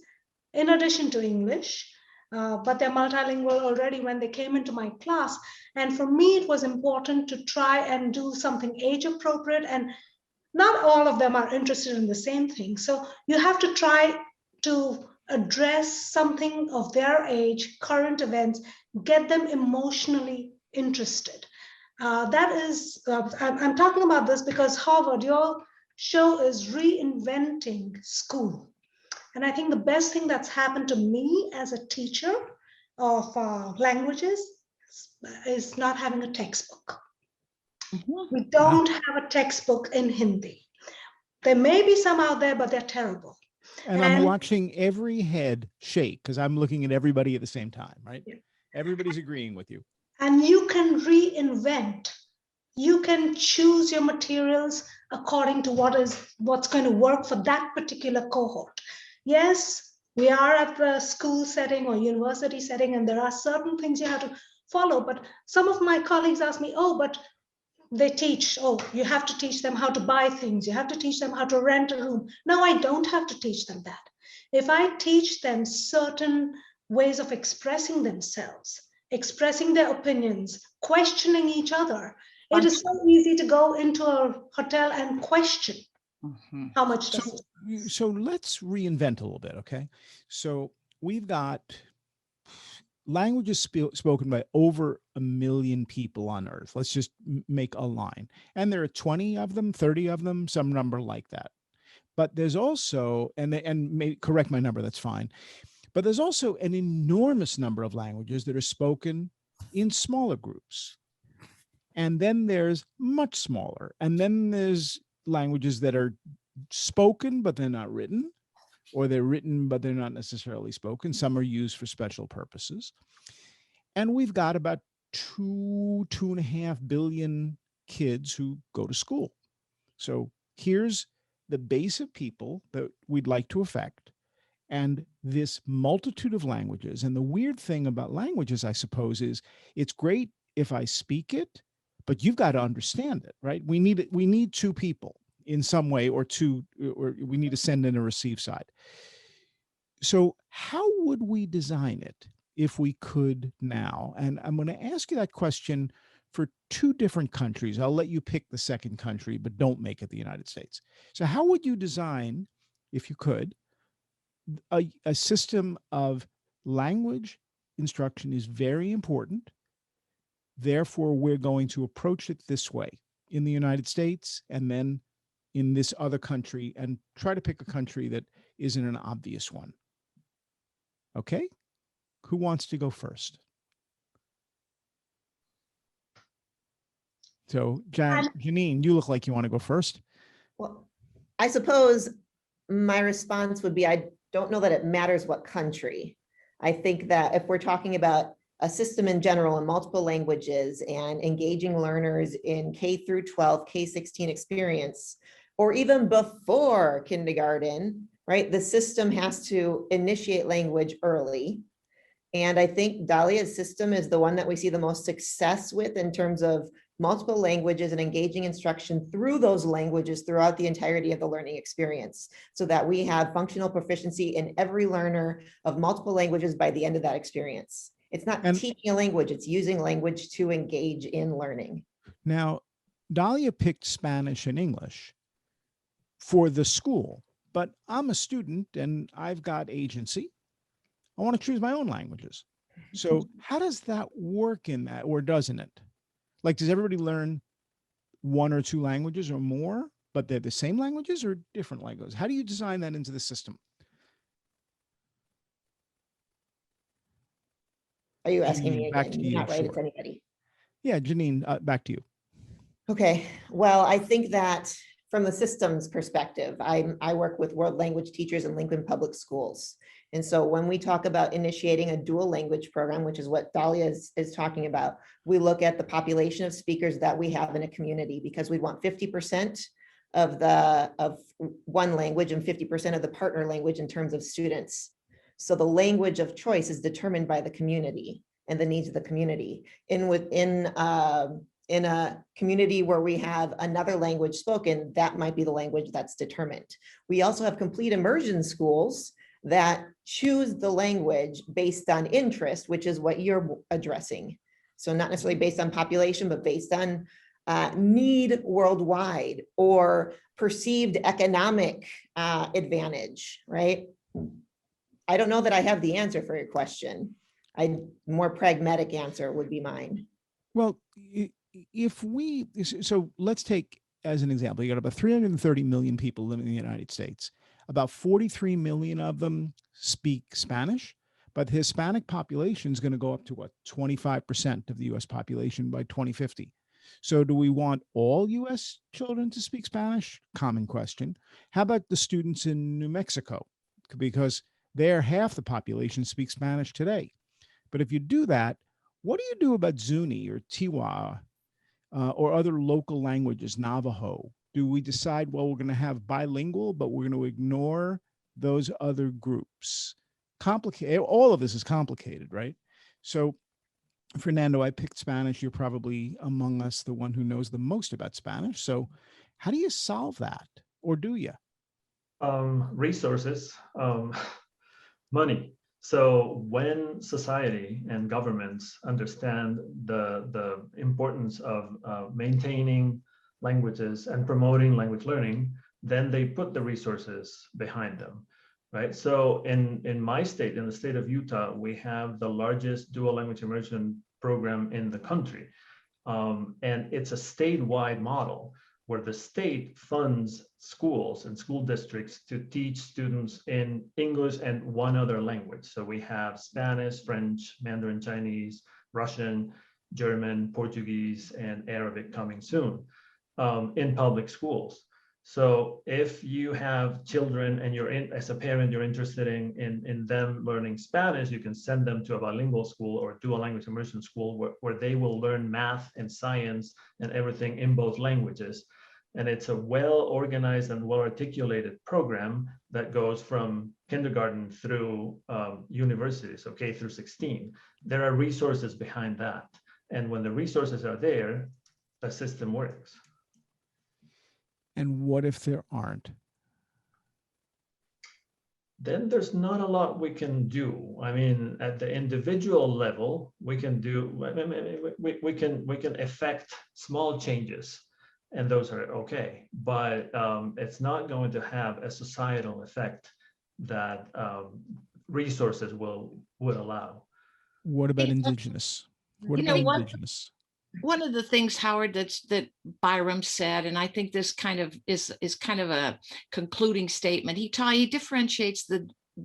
in addition to English. But they're multilingual already when they came into my class. And for me, it was important to try and do something age appropriate, and not all of them are interested in the same thing. So you have to try to address something of their age, current events, get them emotionally interested. That is, I'm talking about this because Harvard, your show is reinventing school. And I think the best thing that's happened to me as a teacher of languages is not having a textbook. We don't have a textbook in Hindi. There may be some out there, but they're terrible. And I'm watching every head shake because I'm looking at everybody at the same time, right? Yeah. Everybody's agreeing with you. And you can reinvent. You can choose your materials according to what's going to work for that particular cohort. Yes, we are at the school setting or university setting, and there are certain things you have to follow. But some of my colleagues ask me, oh, but they teach, oh, you have to teach them how to buy things. You have to teach them how to rent a room. No, I don't have to teach them that. If I teach them certain ways of expressing themselves, expressing their opinions, questioning each other, it is so easy to go into a hotel and question. How much does it? So let's reinvent a little bit, okay? So we've got languages spoken by over 1 million people on Earth. Let's just make a line. And there are 20 of them, 30 of them, some number like that. But there's also, and correct my number, that's fine. But there's also an enormous number of languages that are spoken in smaller groups. And then there's much smaller. And then there's languages that are spoken, but they're not written, or they're written, but they're not necessarily spoken. Some are used for special purposes. And we've got about 2.5 billion kids who go to school. So here's the base of people that we'd like to affect, and this multitude of languages. And the weird thing about languages, I suppose, is it's great if I speak it, but you've got to understand it, right? We need 2 people in some way, or we need to send in a receive side. So how would we design it if we could now? And I'm going to ask you that question for 2 different countries. I'll let you pick the second country, but don't make it the United States. So how would you design, if you could, a system of language instruction is very important. Therefore, we're going to approach it this way in the United States and then in this other country, and try to pick a country that isn't an obvious one. Okay? Who wants to go first? So, Janine, you look like you want to go first. Well, I suppose my response would be, I don't know that it matters what country. I think that if we're talking about a system in general in multiple languages and engaging learners in K through 12, K-16 experience, or even before kindergarten, right? The system has to initiate language early. And I think Dalia's system is the one that we see the most success with in terms of multiple languages and engaging instruction through those languages throughout the entirety of the learning experience, so that we have functional proficiency in every learner of multiple languages by the end of that experience. It's not teaching a language, it's using language to engage in learning. Now, Dalia picked Spanish and English for the school, but I'm a student and I've got agency. I want to choose my own languages. So how does that work in that, or doesn't it? Like, does everybody learn one or two languages or more, but they're the same languages or different languages? How do you design that into the system? Are you asking Janine, me back again? to You're you, not right, it's sure. anybody. Yeah, Janine, back to you. Okay, well, I think that from the systems perspective, I work with world language teachers in Lincoln Public Schools. And so when we talk about initiating a dual language program, which is what Dalia is talking about, we look at the population of speakers that we have in a community, because we want 50% of one language and 50% of the partner language in terms of students. So the language of choice is determined by the community and the needs of the community. In a community where we have another language spoken, that might be the language that's determined. We also have complete immersion schools that choose the language based on interest, which is what you're addressing. So not necessarily based on population, but based on need worldwide or perceived economic advantage, right? I don't know that I have the answer for your question. A more pragmatic answer would be mine. Well, so let's take as an example, you got about 330 million people living in the United States. About 43 million of them speak Spanish, but the Hispanic population is going to go up to what, 25% of the US population by 2050. So do we want all US children to speak Spanish? Common question. How about the students in New Mexico? Because there, half the population speaks Spanish today. But if you do that, what do you do about Zuni or Tiwa or other local languages, Navajo? Do we decide, well, we're going to have bilingual, but we're going to ignore those other groups? Complicated. All of this is complicated, right? So, Fernando, I picked Spanish. You're probably among us the one who knows the most about Spanish. So how do you solve that? Or do you? Resources, money. So when society and governments understand the importance of maintaining languages and promoting language learning, then they put the resources behind them, right? So in my state, in the state of Utah, we have the largest dual language immersion program in the country. And it's a statewide model where the state funds schools and school districts to teach students in English and one other language. So we have Spanish, French, Mandarin Chinese, Russian, German, Portuguese, and Arabic coming soon in public schools. So if you have children and as a parent, you're interested in them learning Spanish, you can send them to a bilingual school or dual language immersion school where they will learn math and science and everything in both languages. And it's a well-organized and well-articulated program that goes from kindergarten through university, so K through 16. There are resources behind that. And when the resources are there, the system works. And what if there aren't? Then there's not a lot we can do. I mean, at the individual level, we can affect small changes, and those are okay. But it's not going to have a societal effect that resources would allow. What about indigenous? What You about know what? indigenous? One of the things, Howard, that Byram said, and I think this kind of is kind of a concluding statement. He differentiates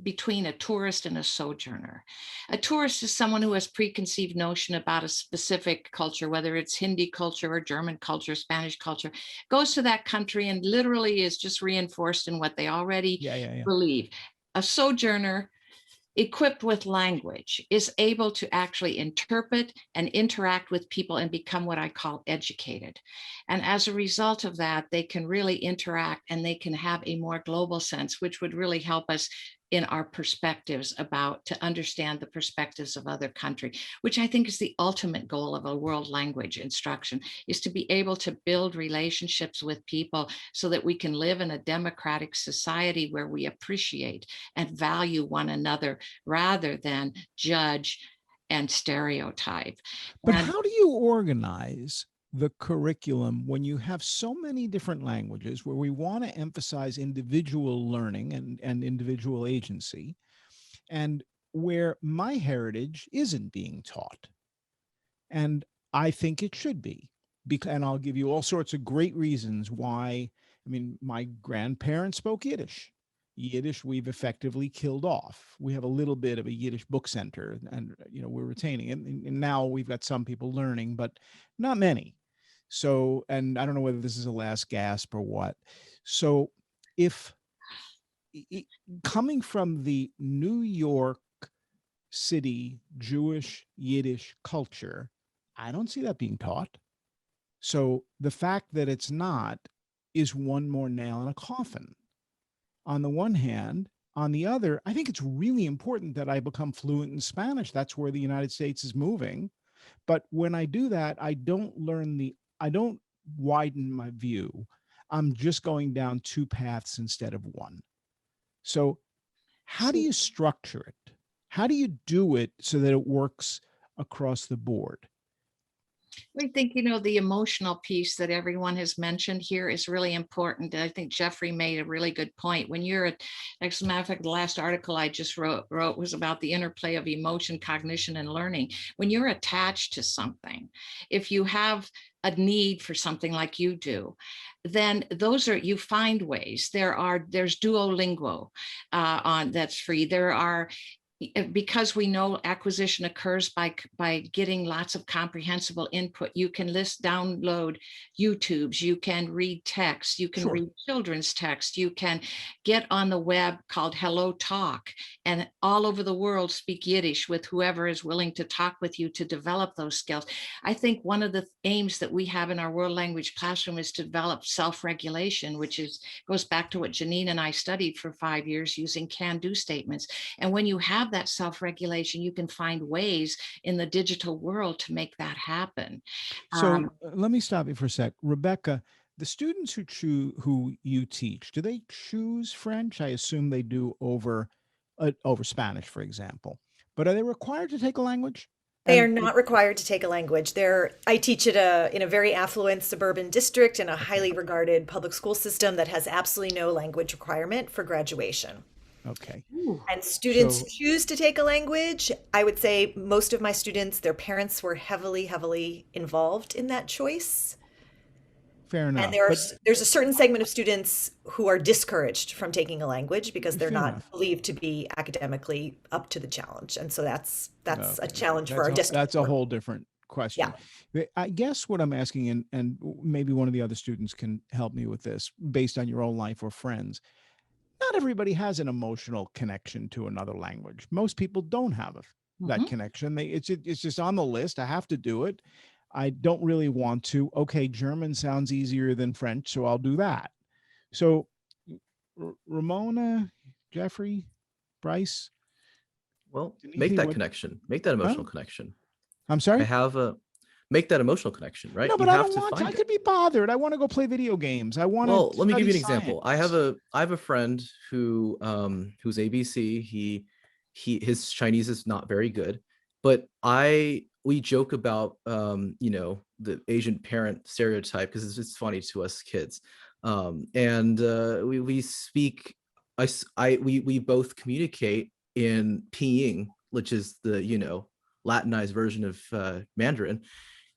between a tourist and a sojourner. A tourist is someone who has preconceived notion about a specific culture, whether it's Hindi culture or German culture, Spanish culture, goes to that country and literally is just reinforced in what they already believe. A sojourner, equipped with language, is able to actually interpret and interact with people and become what I call educated. And as a result of that, they can really interact and they can have a more global sense, which would really help us in our perspectives to understand the perspectives of other countries, which I think is the ultimate goal of a world language instruction, is to be able to build relationships with people so that we can live in a democratic society where we appreciate and value one another rather than judge and stereotype. But how do you organize the curriculum when you have so many different languages where we want to emphasize individual learning and individual agency, and where my heritage isn't being taught? And I think it should be. And I'll give you all sorts of great reasons why. I mean, my grandparents spoke Yiddish. Yiddish we've effectively killed off. We have a little bit of a Yiddish book center, and we're retaining it. And now we've got some people learning, but not many. So, and I don't know whether this is a last gasp or what. So, if coming from the New York City Jewish Yiddish culture, I don't see that being taught. So the fact that it's not is one more nail in a coffin. On the one hand, on the other, I think it's really important that I become fluent in Spanish. That's where the United States is moving. But when I do that, I don't widen my view. I'm just going down two paths instead of one. So how do you structure it? How do you do it so that it works across the board? I think, the emotional piece that everyone has mentioned here is really important. I think Jeffrey made a really good point. When as a matter of fact, the last article I just wrote was about the interplay of emotion, cognition, and learning. When you're attached to something, if you have a need for something like you do, then you find ways. There's Duolingo that's free. Because we know acquisition occurs by getting lots of comprehensible input, you can download YouTubes, you can read text, you can read children's text, you can get on the web called Hello Talk, and all over the world speak Yiddish with whoever is willing to talk with you to develop those skills. I think one of the aims that we have in our world language classroom is to develop self-regulation, which goes back to what Janine and I studied for 5 years using can-do statements. And when you have that self-regulation, you can find ways in the digital world to make that happen. So let me stop you for a sec. Rebecca, the students who you teach, do they choose French? I assume they do over Spanish, for example. But are they required to take a language? They are not required to take a language. I teach in a very affluent suburban district in a highly regarded public school system that has absolutely no language requirement for graduation. Okay. And students choose to take a language. I would say most of my students, their parents were heavily, heavily involved in that choice. Fair enough. And there's a certain segment of students who are discouraged from taking a language because they're not believed to be academically up to the challenge. And so that's a challenge for our district. That's a whole different question. Yeah. I guess what I'm asking, and maybe one of the other students can help me with this based on your own life or friends. Not everybody has an emotional connection to another language. Most people don't have that connection. It's just on the list. I have to do it. I don't really want to. Okay, German sounds easier than French, so I'll do that. So Ramona, Jeffrey, Bryce. Well, make that connection. Make that emotional connection. I'm sorry? Make that emotional connection, right? No, but I don't want to. I could be bothered. I want to go play video games. I want to. Well, let me give you an example. I have a friend who's ABC. His Chinese is not very good, but we joke about the Asian parent stereotype because it's funny to us kids, and we speak we both communicate in pinyin, which is the, you know, Latinized version of Mandarin,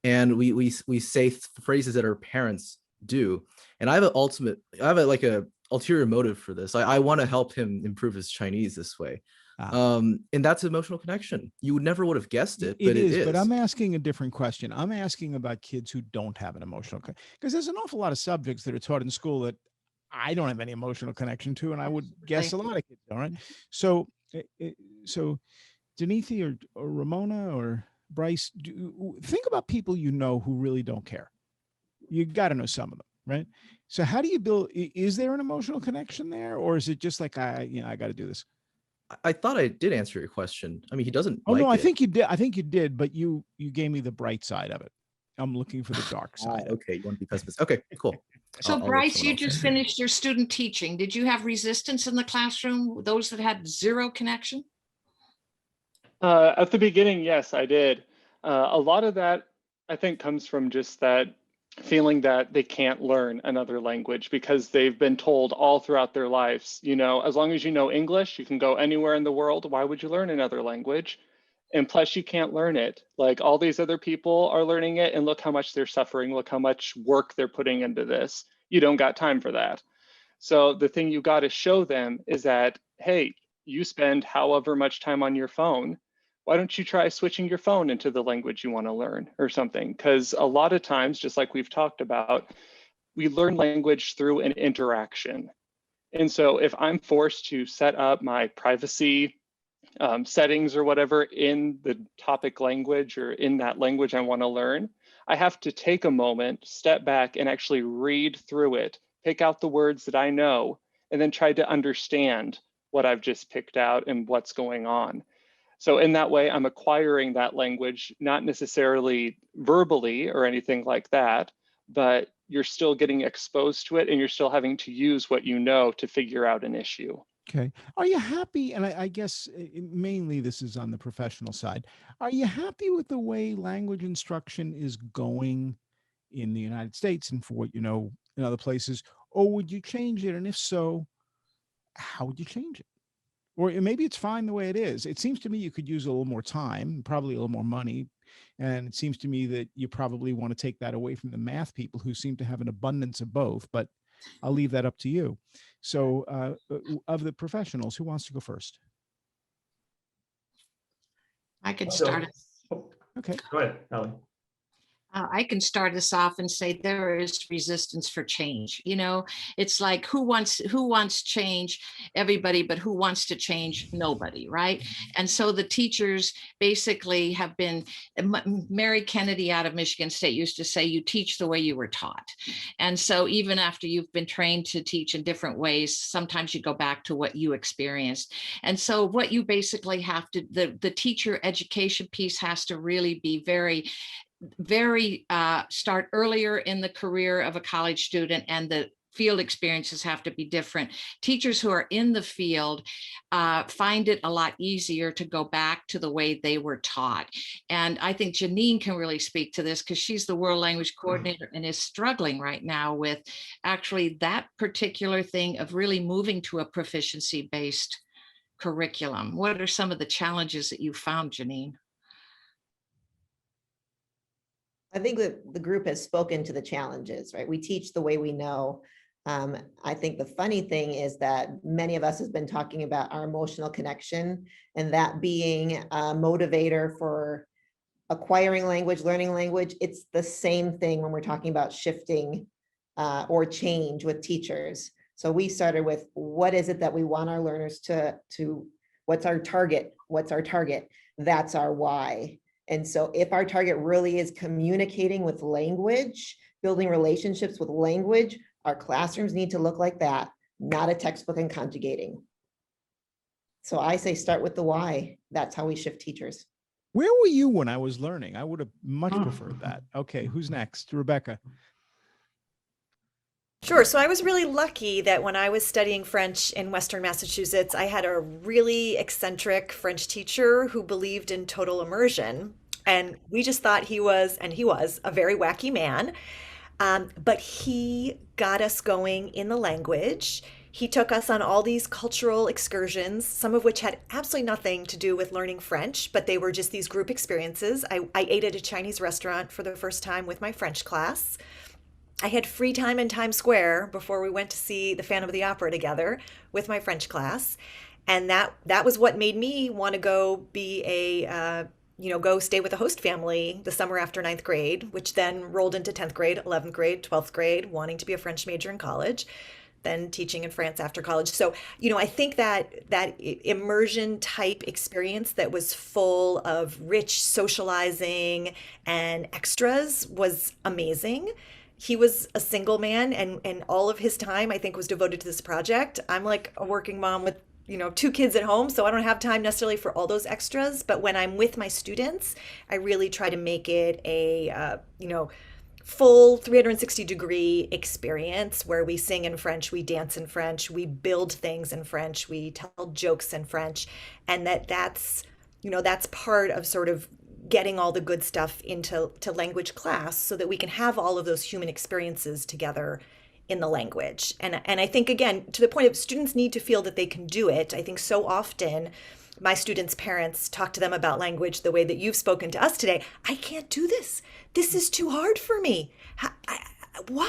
and we say phrases that our parents do. And I have like a ulterior motive for this. I want to help him improve his Chinese this way. And that's emotional connection. You never would have guessed it, but it is. But I'm asking a different question. I'm asking about kids who don't have an emotional because there's an awful lot of subjects that are taught in school that I don't have any emotional connection to, and I would guess a lot of kids don't, right? So, so Denise or Ramona or Bryce, think about people you know who really don't care. You got to know some of them, right? So how do you build? Is there an emotional connection there, or is it just like I got to do this? I thought I did answer your question. I mean, he doesn't. Oh like no, I it. think you did. I think you did, but you gave me the bright side of it. I'm looking for the dark side. Okay, you want to be pessimistic? Okay, cool. So I'll let Bryce, someone you else. just finished your student teaching. Did you have resistance in the classroom? Those that had zero connection? At the beginning, yes, I did. A lot of that, I think, comes from just that feeling that they can't learn another language because they've been told all throughout their lives, you know, as long as you know English, you can go anywhere in the world. Why would you learn another language? And plus, you can't learn it. Like all these other people are learning it, and look how much they're suffering. Look how much work they're putting into this. You don't got time for that. So the thing you got to show them is that, hey, you spend however much time on your phone. Why don't you try switching your phone into the language you want to learn or something? Because a lot of times, just like we've talked about, we learn language through an interaction. And so if I'm forced to set up my privacy settings or whatever in the topic language or in that language I want to learn, I have to take a moment, step back, and actually read through it, pick out the words that I know, and then try to understand what I've just picked out and what's going on. So in that way, I'm acquiring that language, not necessarily verbally or anything like that, but you're still getting exposed to it and you're still having to use what you know to figure out an issue. Okay. Are you happy? And I guess mainly this is on the professional side. Are you happy with the way language instruction is going in the United States and for what you know in other places? Or would you change it? And if so, how would you change it? Or maybe it's fine the way it is. It seems to me you could use a little more time, probably a little more money. And it seems to me that you probably want to take that away from the math people who seem to have an abundance of both, but I'll leave that up to you. So of the professionals, who wants to go first? I can start. Okay. Go ahead, Ellie. I can start us off and say there is resistance for change. You know, it's like who wants change? Everybody, but who wants to change? Nobody, right? And so the teachers basically have been. Mary Kennedy out of Michigan State used to say, "You teach the way you were taught." And so even after you've been trained to teach in different ways, sometimes you go back to what you experienced. And so what you basically have to, the teacher education piece has to really be very start earlier in the career of a college student, and the field experiences have to be different. Teachers who are in the field find it a lot easier to go back to the way they were taught. And I think Janine can really speak to this because she's the world language coordinator and is struggling right now with actually that particular thing of really moving to a proficiency-based curriculum. What are some of the challenges that you found, Janine? I think that the group has spoken to the challenges, right? We teach the way we know. I think the funny thing is that many of us has been talking about our emotional connection and that being a motivator for acquiring language, learning language. It's the same thing when we're talking about shifting or change with teachers. So we started with what is it that we want our learners to what's our target? What's our target? That's our why. And so if our target really is communicating with language, building relationships with language, our classrooms need to look like that, not a textbook and conjugating. So I say start with the why. That's how we shift teachers. Where were you when I was learning? I would have much preferred that. Okay, who's next? Rebecca. Sure. So I was really lucky that when I was studying French in Western Massachusetts, I had a really eccentric French teacher who believed in total immersion. And we just thought he was a very wacky man. But he got us going in the language. He took us on all these cultural excursions, some of which had absolutely nothing to do with learning French, but they were just these group experiences. I ate at a Chinese restaurant for the first time with my French class. I had free time in Times Square before we went to see the Phantom of the Opera together with my French class. And that was what made me want to go be go stay with a host family the summer after ninth grade, which then rolled into 10th grade, 11th grade, 12th grade, wanting to be a French major in college, then teaching in France after college. So, I think that immersion type experience that was full of rich socializing and extras was amazing. He was a single man, and all of his time, I think, was devoted to this project. I'm like a working mom with two kids at home, so I don't have time necessarily for all those extras. But when I'm with my students, I really try to make it a full 360-degree experience where we sing in French, we dance in French, we build things in French, we tell jokes in French, and that's part of sort of getting all the good stuff into language class so that we can have all of those human experiences together in the language. And I think, again, to the point of students need to feel that they can do it. I think so often my students' parents talk to them about language the way that you've spoken to us today. I can't do this. This is too hard for me. Why?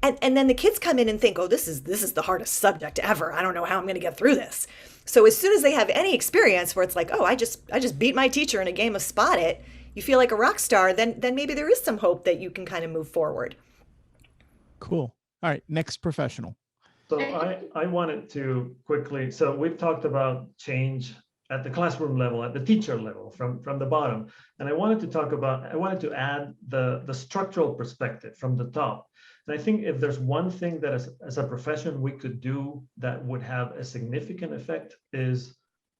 And then the kids come in and think, oh, this is the hardest subject ever. I don't know how I'm going to get through this. So as soon as they have any experience where it's like, oh, I just beat my teacher in a game of Spot It, you feel like a rock star, then maybe there is some hope that you can kind of move forward. Cool. All right, next professional. So I wanted to quickly, so we've talked about change at the classroom level, at the teacher level, from the bottom. And I wanted to add the structural perspective from the top. And I think if there's one thing that as a profession we could do that would have a significant effect is,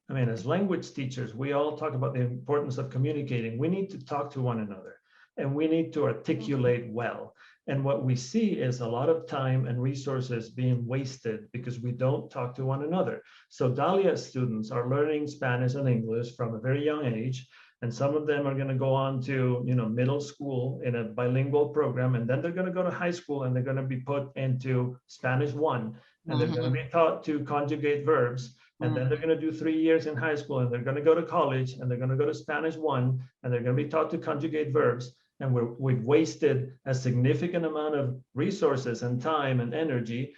as language teachers, we all talk about the importance of communicating. We need to talk to one another and we need to articulate well. And what we see is a lot of time and resources being wasted because we don't talk to one another. So Dahlia's students are learning Spanish and English from a very young age. And some of them are going to go on to, middle school in a bilingual program. And then they're going to go to high school and they're going to be put into Spanish 1. And they're going to be taught to conjugate verbs. And then they're going to do 3 years in high school and they're going to go to college and they're going to go to Spanish 1 and they're going to be taught to conjugate verbs. And we've wasted a significant amount of resources and time and energy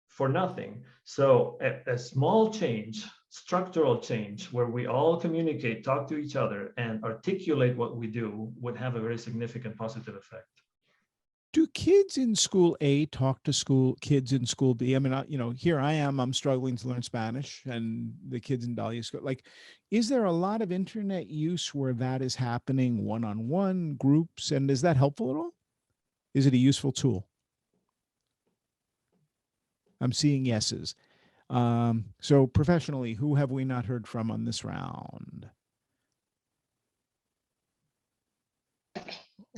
for nothing. So a small change, structural change, where we all communicate, talk to each other, and articulate what we do would have a very significant positive effect. Do kids in school A talk to kids in school B? Here I am, I'm struggling to learn Spanish, and the kids in Dahlia's school, is there a lot of internet use where that is happening one-on-one groups? And is that helpful at all? Is it a useful tool? I'm seeing yeses. So professionally, who have we not heard from on this round?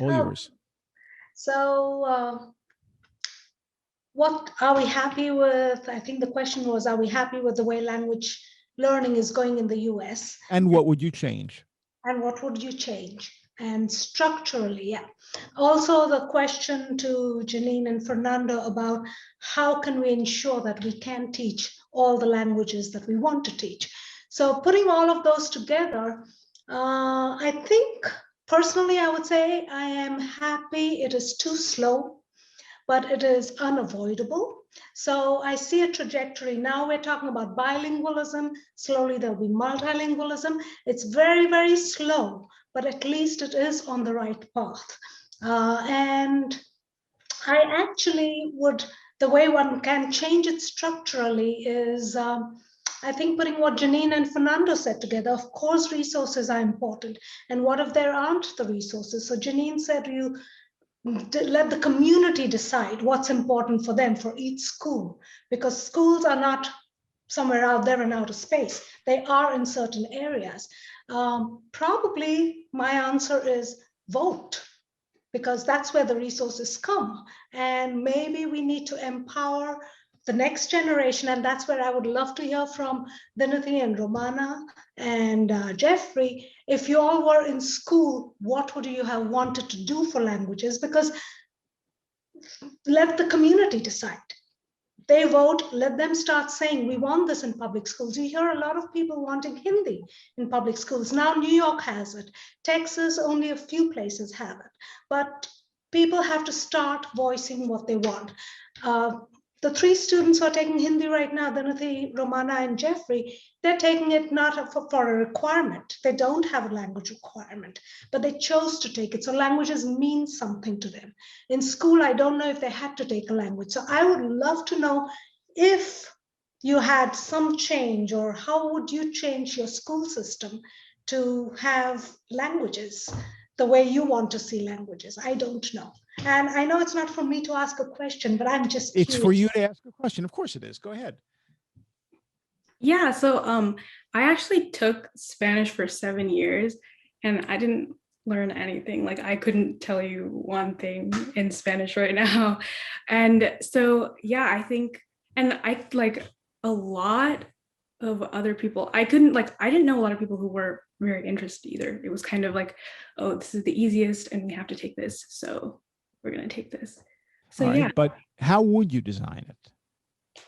All yours. So what are we happy with? I think the question was, are we happy with the way language learning is going in the US? And what would you change? And what would you change? And structurally, yeah. Also the question to Janine and Fernando about how can we ensure that we can teach all the languages that we want to teach? So putting all of those together, I think personally, I would say I am happy. It is too slow, but it is unavoidable. So I see a trajectory. Now we're talking about bilingualism. Slowly there'll be multilingualism. It's very, very slow, but at least it is on the right path. And I actually would, the way one can change it structurally is, I think putting what Janine and Fernando said together, of course, resources are important. And what if there aren't the resources? So Janine said, you let the community decide what's important for them, for each school, because schools are not somewhere out there in outer space. They are in certain areas. Probably my answer is vote, because that's where the resources come. And maybe we need to empower the next generation, and that's where I would love to hear from Vinati and Romana and Jeffrey. If you all were in school, what would you have wanted to do for languages? Because let the community decide. they vote, let them start saying, we want this in public schools. You hear a lot of people wanting Hindi in public schools. Now New York has it. Texas, only a few places have it. But people have to start voicing what they want. The three students who are taking Hindi right now, Dhanati, Romana, and Jeffrey, they're taking it not for a requirement. They don't have a language requirement, but they chose to take it. So languages mean something to them. In school, I don't know if they had to take a language. So I would love to know if you had some change, or how would you change your school system to have languages the way you want to see languages? I don't know. And I know it's not for me to ask a question, but I'm just It's curious. for you to ask a question. Of course it is. Go ahead. Yeah, so I actually took Spanish for 7 years and I didn't learn anything. Like I couldn't tell you one thing in Spanish right now. And so yeah, I think, and I like a lot of other people, I didn't know a lot of people who were very interested either. It was kind of like, oh, this is the easiest and we have to take this, so we're gonna take this. So All right, yeah. but how would you design it?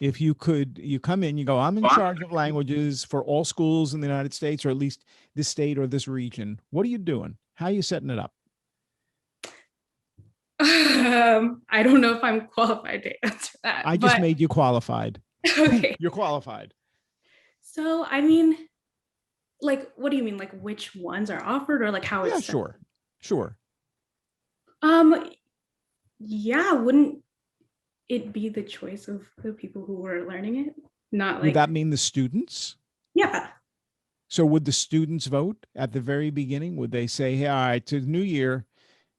If you could, you come in, you go, I'm in charge of languages for all schools in the United States, or at least this state or this region. What are you doing? How are you setting it up? I don't know if I'm qualified to answer that. I just but made you qualified. okay. You're qualified. So I mean, like, what do you mean? Like which ones are offered, or like how Yeah, it's set? sure. Yeah, wouldn't it be the choice of the people who were learning it? Not Would like, that mean the students? yeah. So would the students vote at the very beginning? Would they say, hey, all right, to the new year,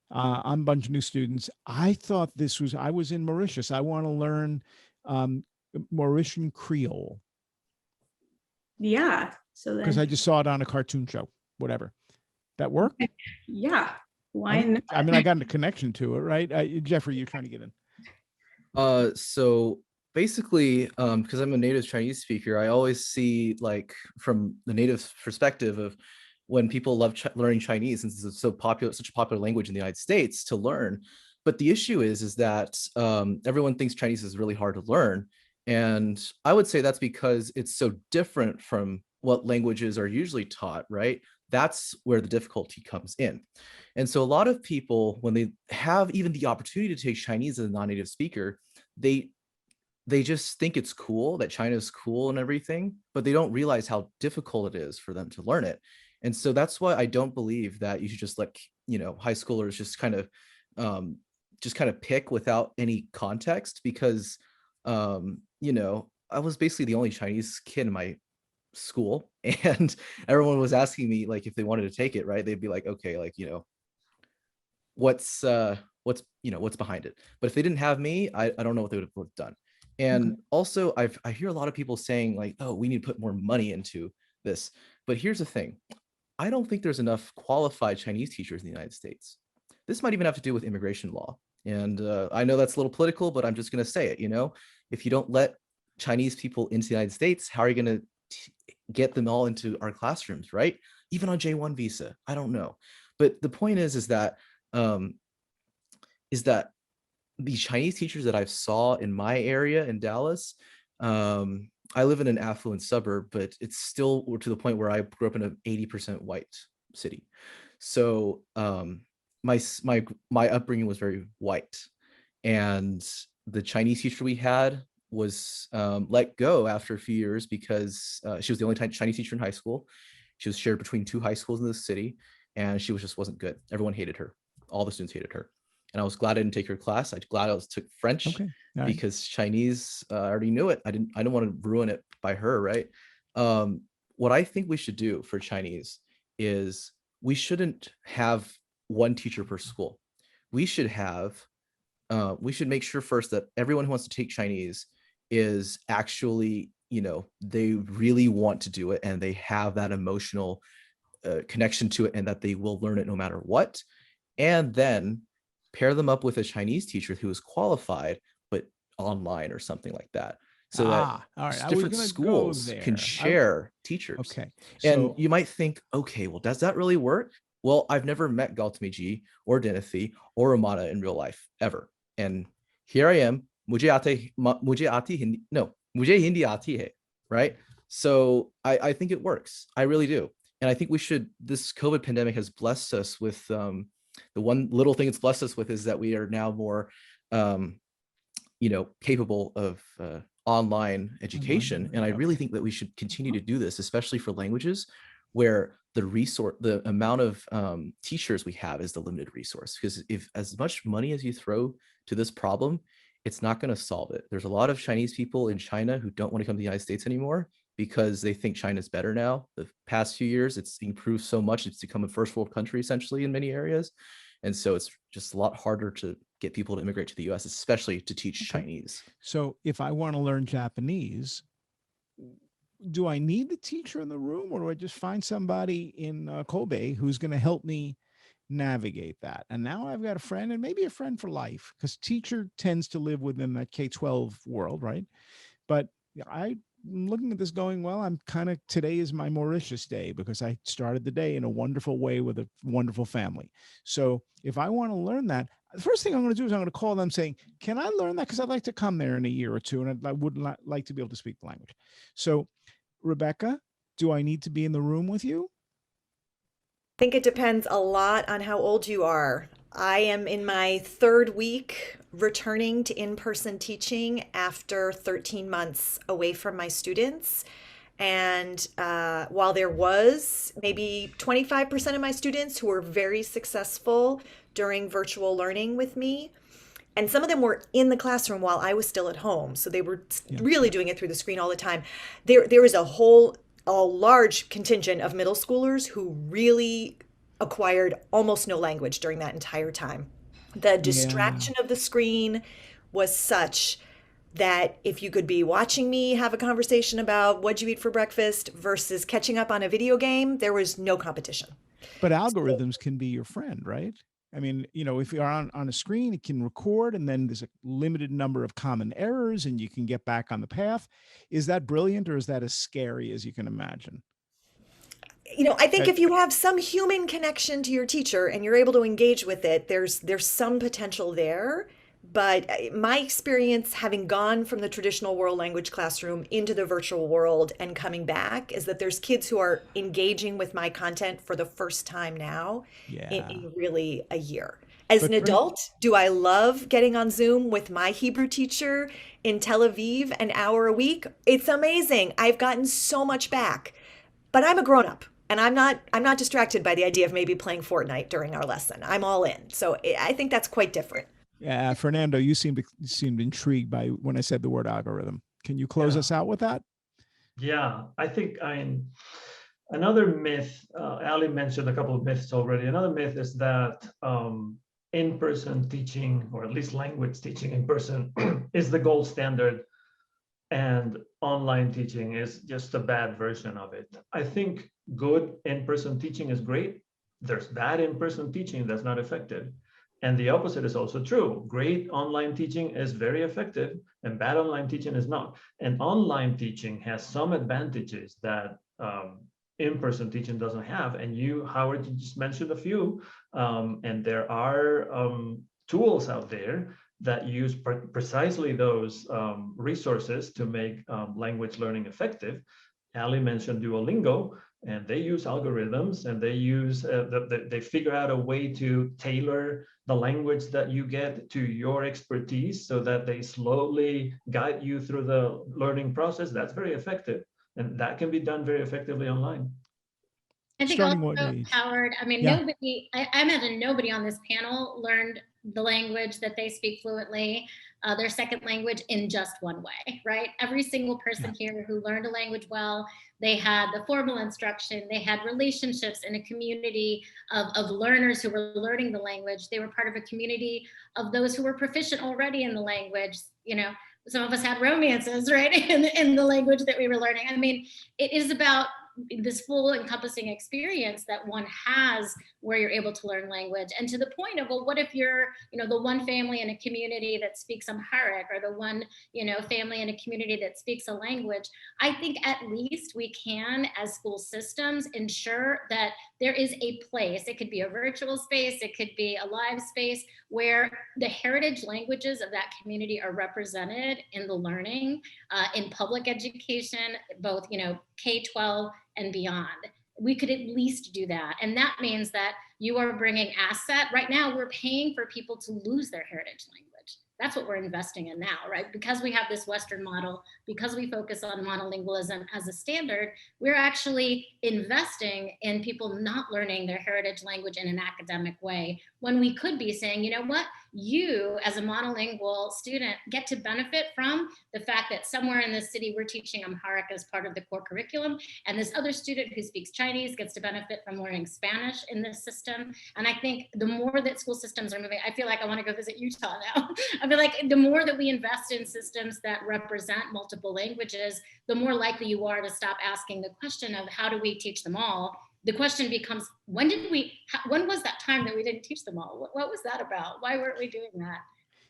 I'm a bunch of new students. I was in Mauritius. I want to learn Mauritian Creole Yeah. So because then, I just saw it on a cartoon show, whatever. That work? yeah. Why not? I mean, I got a connection to it, right? Jeffrey, you're trying to get in. So basically, because I'm a native Chinese speaker, I always see like from the native perspective of when people love learning Chinese, since it's so popular, such a popular language in the United States to learn. But the issue is that everyone thinks Chinese is really hard to learn. And I would say that's because it's so different from what languages are usually taught, right? That's where the difficulty comes in. And so a lot of people, when they have even the opportunity to take Chinese as a non-native speaker, they just think it's cool, that China is cool and everything, but they don't realize how difficult it is for them to learn it. And so that's why I don't believe that you should just let, high schoolers just kind of pick without any context, because, I was basically the only Chinese kid in my school, and everyone was asking me like if they wanted to take it, right? They'd be like, okay, like, what's behind it. But if they didn't have me, I don't know what they would have done. And also I hear a lot of people saying like, oh, we need to put more money into this. But here's the thing. I don't think there's enough qualified Chinese teachers in the United States. This might even have to do with immigration law. And I know that's a little political, but I'm just going to say it, if you don't let Chinese people into the United States, how are you going to get them all into our classrooms, right? Even on J1 visa, I don't know. But the point is that the Chinese teachers that I've saw in my area in Dallas, I live in an affluent suburb, but it's still to the point where I grew up in an 80% white city. So my upbringing was very white, and the Chinese teacher we had was let go after a few years because she was the only Chinese teacher in high school. She was shared between 2 high schools in the city, and she just wasn't good. Everyone hated her. All the students hated her. And I was glad I didn't take her class. I'm glad I took French, because Chinese, I already knew it. I didn't want to ruin it by her, right? What I think we should do for Chinese is we shouldn't have one teacher per school. We should make sure first that everyone who wants to take Chinese is actually, they really want to do it and they have that emotional connection to it, and that they will learn it no matter what. And then pair them up with a Chinese teacher who is qualified, but online or something like that. So that all right. different schools can share teachers. Okay. And you might think, okay, well, does that really work? Well, I've never met Gautami or Dinathi or Romana in real life ever. And here I am मुझे हिंदी आती है, right? So I think it works. I really do. And I think this COVID pandemic has blessed us with, the one little thing it's blessed us with is that we are now more, capable of online education. And I really think that we should continue to do this, especially for languages where the amount of teachers we have is the limited resource. Because if as much money as you throw to this problem, it's not going to solve it. There's a lot of Chinese people in China who don't want to come to the United States anymore because they think China's better now. The past few years, it's improved so much. It's become a first world country essentially in many areas. And so it's just a lot harder to get people to immigrate to the US, especially to teach Chinese. So if I want to learn Japanese, do I need the teacher in the room, or do I just find somebody in Kobe who's going to help me navigate that? And now I've got a friend, and maybe a friend for life, because teacher tends to live within that K-12 world, right? But I'm looking at this going, well, today is my Mauritius day because I started the day in a wonderful way with a wonderful family. So if I want to learn that, the first thing I'm going to do is I'm going to call them saying, can I learn that? Because I'd like to come there in a year or two, and I would like to be able to speak the language. So Rebecca, do I need to be in the room with you? I think it depends a lot on how old you are. I am in my third week returning to in-person teaching after 13 months away from my students. And while there was maybe 25% of my students who were very successful during virtual learning with me, and some of them were in the classroom while I was still at home, so they were really doing it through the screen all the time. There was a large contingent of middle schoolers who really acquired almost no language during that entire time. The distraction of the screen was such that if you could be watching me have a conversation about what'd you eat for breakfast versus catching up on a video game, there was no competition. But algorithms can be your friend, right? I mean, if you're on a screen, it can record, and then there's a limited number of common errors, and you can get back on the path. Is that brilliant, or is that as scary as you can imagine? I think if you have some human connection to your teacher and you're able to engage with it, there's some potential there. But my experience, having gone from the traditional world language classroom into the virtual world and coming back, is that there's kids who are engaging with my content for the first time now in really a year. As an adult, do I love getting on Zoom with my Hebrew teacher in Tel Aviv an hour a week? It's amazing. I've gotten so much back. But I'm a grown-up, and I'm not distracted by the idea of maybe playing Fortnite during our lesson. I'm all in. So I think that's quite different. Yeah, Fernando, you seemed intrigued by when I said the word algorithm. Can you close us out with that? Yeah, I think another myth, Ali mentioned a couple of myths already. Another myth is that in-person teaching, or at least language teaching in person, is the gold standard, and online teaching is just a bad version of it. I think good in-person teaching is great. There's bad in-person teaching that's not effective. And the opposite is also true. Great online teaching is very effective, and bad online teaching is not. And online teaching has some advantages that in-person teaching doesn't have. And you, Howard, you just mentioned a few. And there are tools out there that use precisely those resources to make language learning effective. Ali mentioned Duolingo, and they use algorithms, and they figure out a way to tailor the language that you get to your expertise so that they slowly guide you through the learning process. That's very effective, and that can be done very effectively online. I think also, Howard, I mean, I imagine nobody on this panel learned the language that they speak fluently, their second language, in just one way, right? Every single person here who learned a language well, they had the formal instruction, they had relationships in a community of learners who were learning the language. They were part of a community of those who were proficient already in the language. Some of us had romances, right, in the language that we were learning. I mean, it is about this full encompassing experience that one has where you're able to learn language. And to the point of, well, what if you're, the one family in a community that speaks Amharic, or the one, family in a community that speaks a language? I think at least we can, as school systems, ensure that there is a place. It could be a virtual space, it could be a live space, where the heritage languages of that community are represented in the learning, in public education, both K-12 and beyond. We could at least do that. And that means that you are bringing asset. Right now, we're paying for people to lose their heritage language. That's what we're investing in now, right? Because we have this Western model, because we focus on monolingualism as a standard, we're actually investing in people not learning their heritage language in an academic way, when we could be saying, you know what, you as a monolingual student get to benefit from the fact that somewhere in this city we're teaching Amharic as part of the core curriculum, and this other student who speaks Chinese gets to benefit from learning Spanish in this system. And I think the more that school systems are moving, I feel like I want to go visit Utah now. I feel like the more that we invest in systems that represent multiple languages, the more likely you are to stop asking the question of how do we teach them all? The question becomes, when was that time that we didn't teach them all? What was that about? Why weren't we doing that?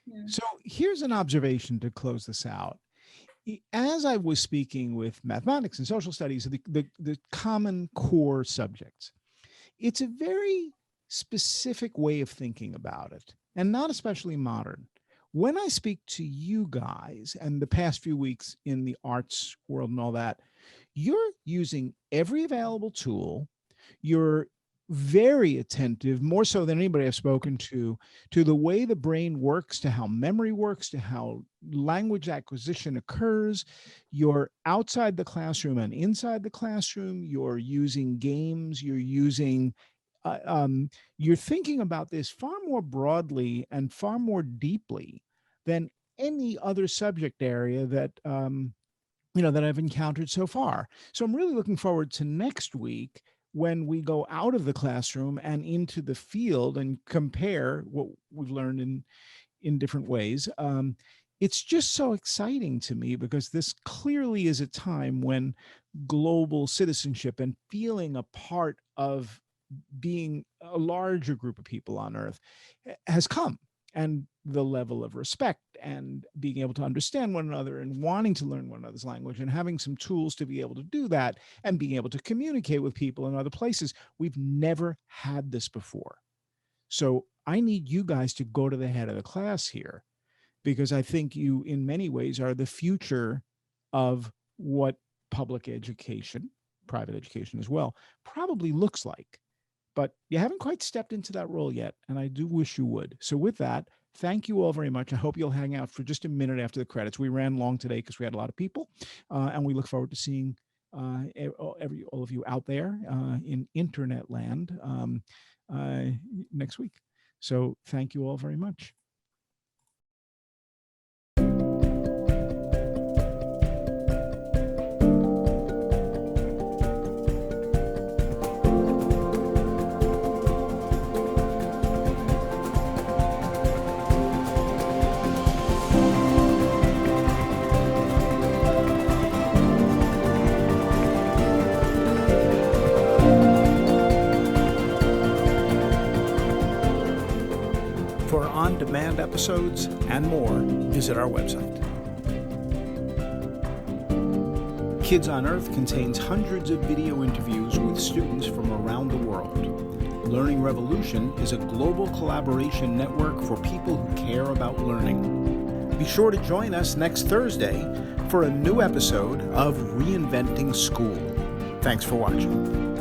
Yeah. So here's an observation to close this out. As I was speaking with mathematics and social studies, the common core subjects, it's a very specific way of thinking about it, and not especially modern. When I speak to you guys and the past few weeks in the arts world and all that, you're using every available tool. You're very attentive, more so than anybody I've spoken to the way the brain works, to how memory works, to how language acquisition occurs. You're outside the classroom and inside the classroom. You're using games. You're using you're thinking about this far more broadly and far more deeply than any other subject area that that I've encountered so far. So I'm really looking forward to next week, when we go out of the classroom and into the field and compare what we've learned in different ways. It's just so exciting to me, because this clearly is a time when global citizenship and feeling a part of being a larger group of people on Earth has come. And the level of respect and being able to understand one another and wanting to learn one another's language and having some tools to be able to do that and being able to communicate with people in other places. We've never had this before. So I need you guys to go to the head of the class here, because I think you, in many ways, are the future of what public education, private education as well, probably looks like. But you haven't quite stepped into that role yet, and I do wish you would. So with that, thank you all very much. I hope you'll hang out for just a minute after the credits. We ran long today because we had a lot of people, and we look forward to seeing all of you out there in internet land next week. So thank you all very much. For on-demand episodes and more, visit our website. Kids on Earth contains hundreds of video interviews with students from around the world. Learning Revolution is a global collaboration network for people who care about learning. Be sure to join us next Thursday for a new episode of Reinventing School. Thanks for watching.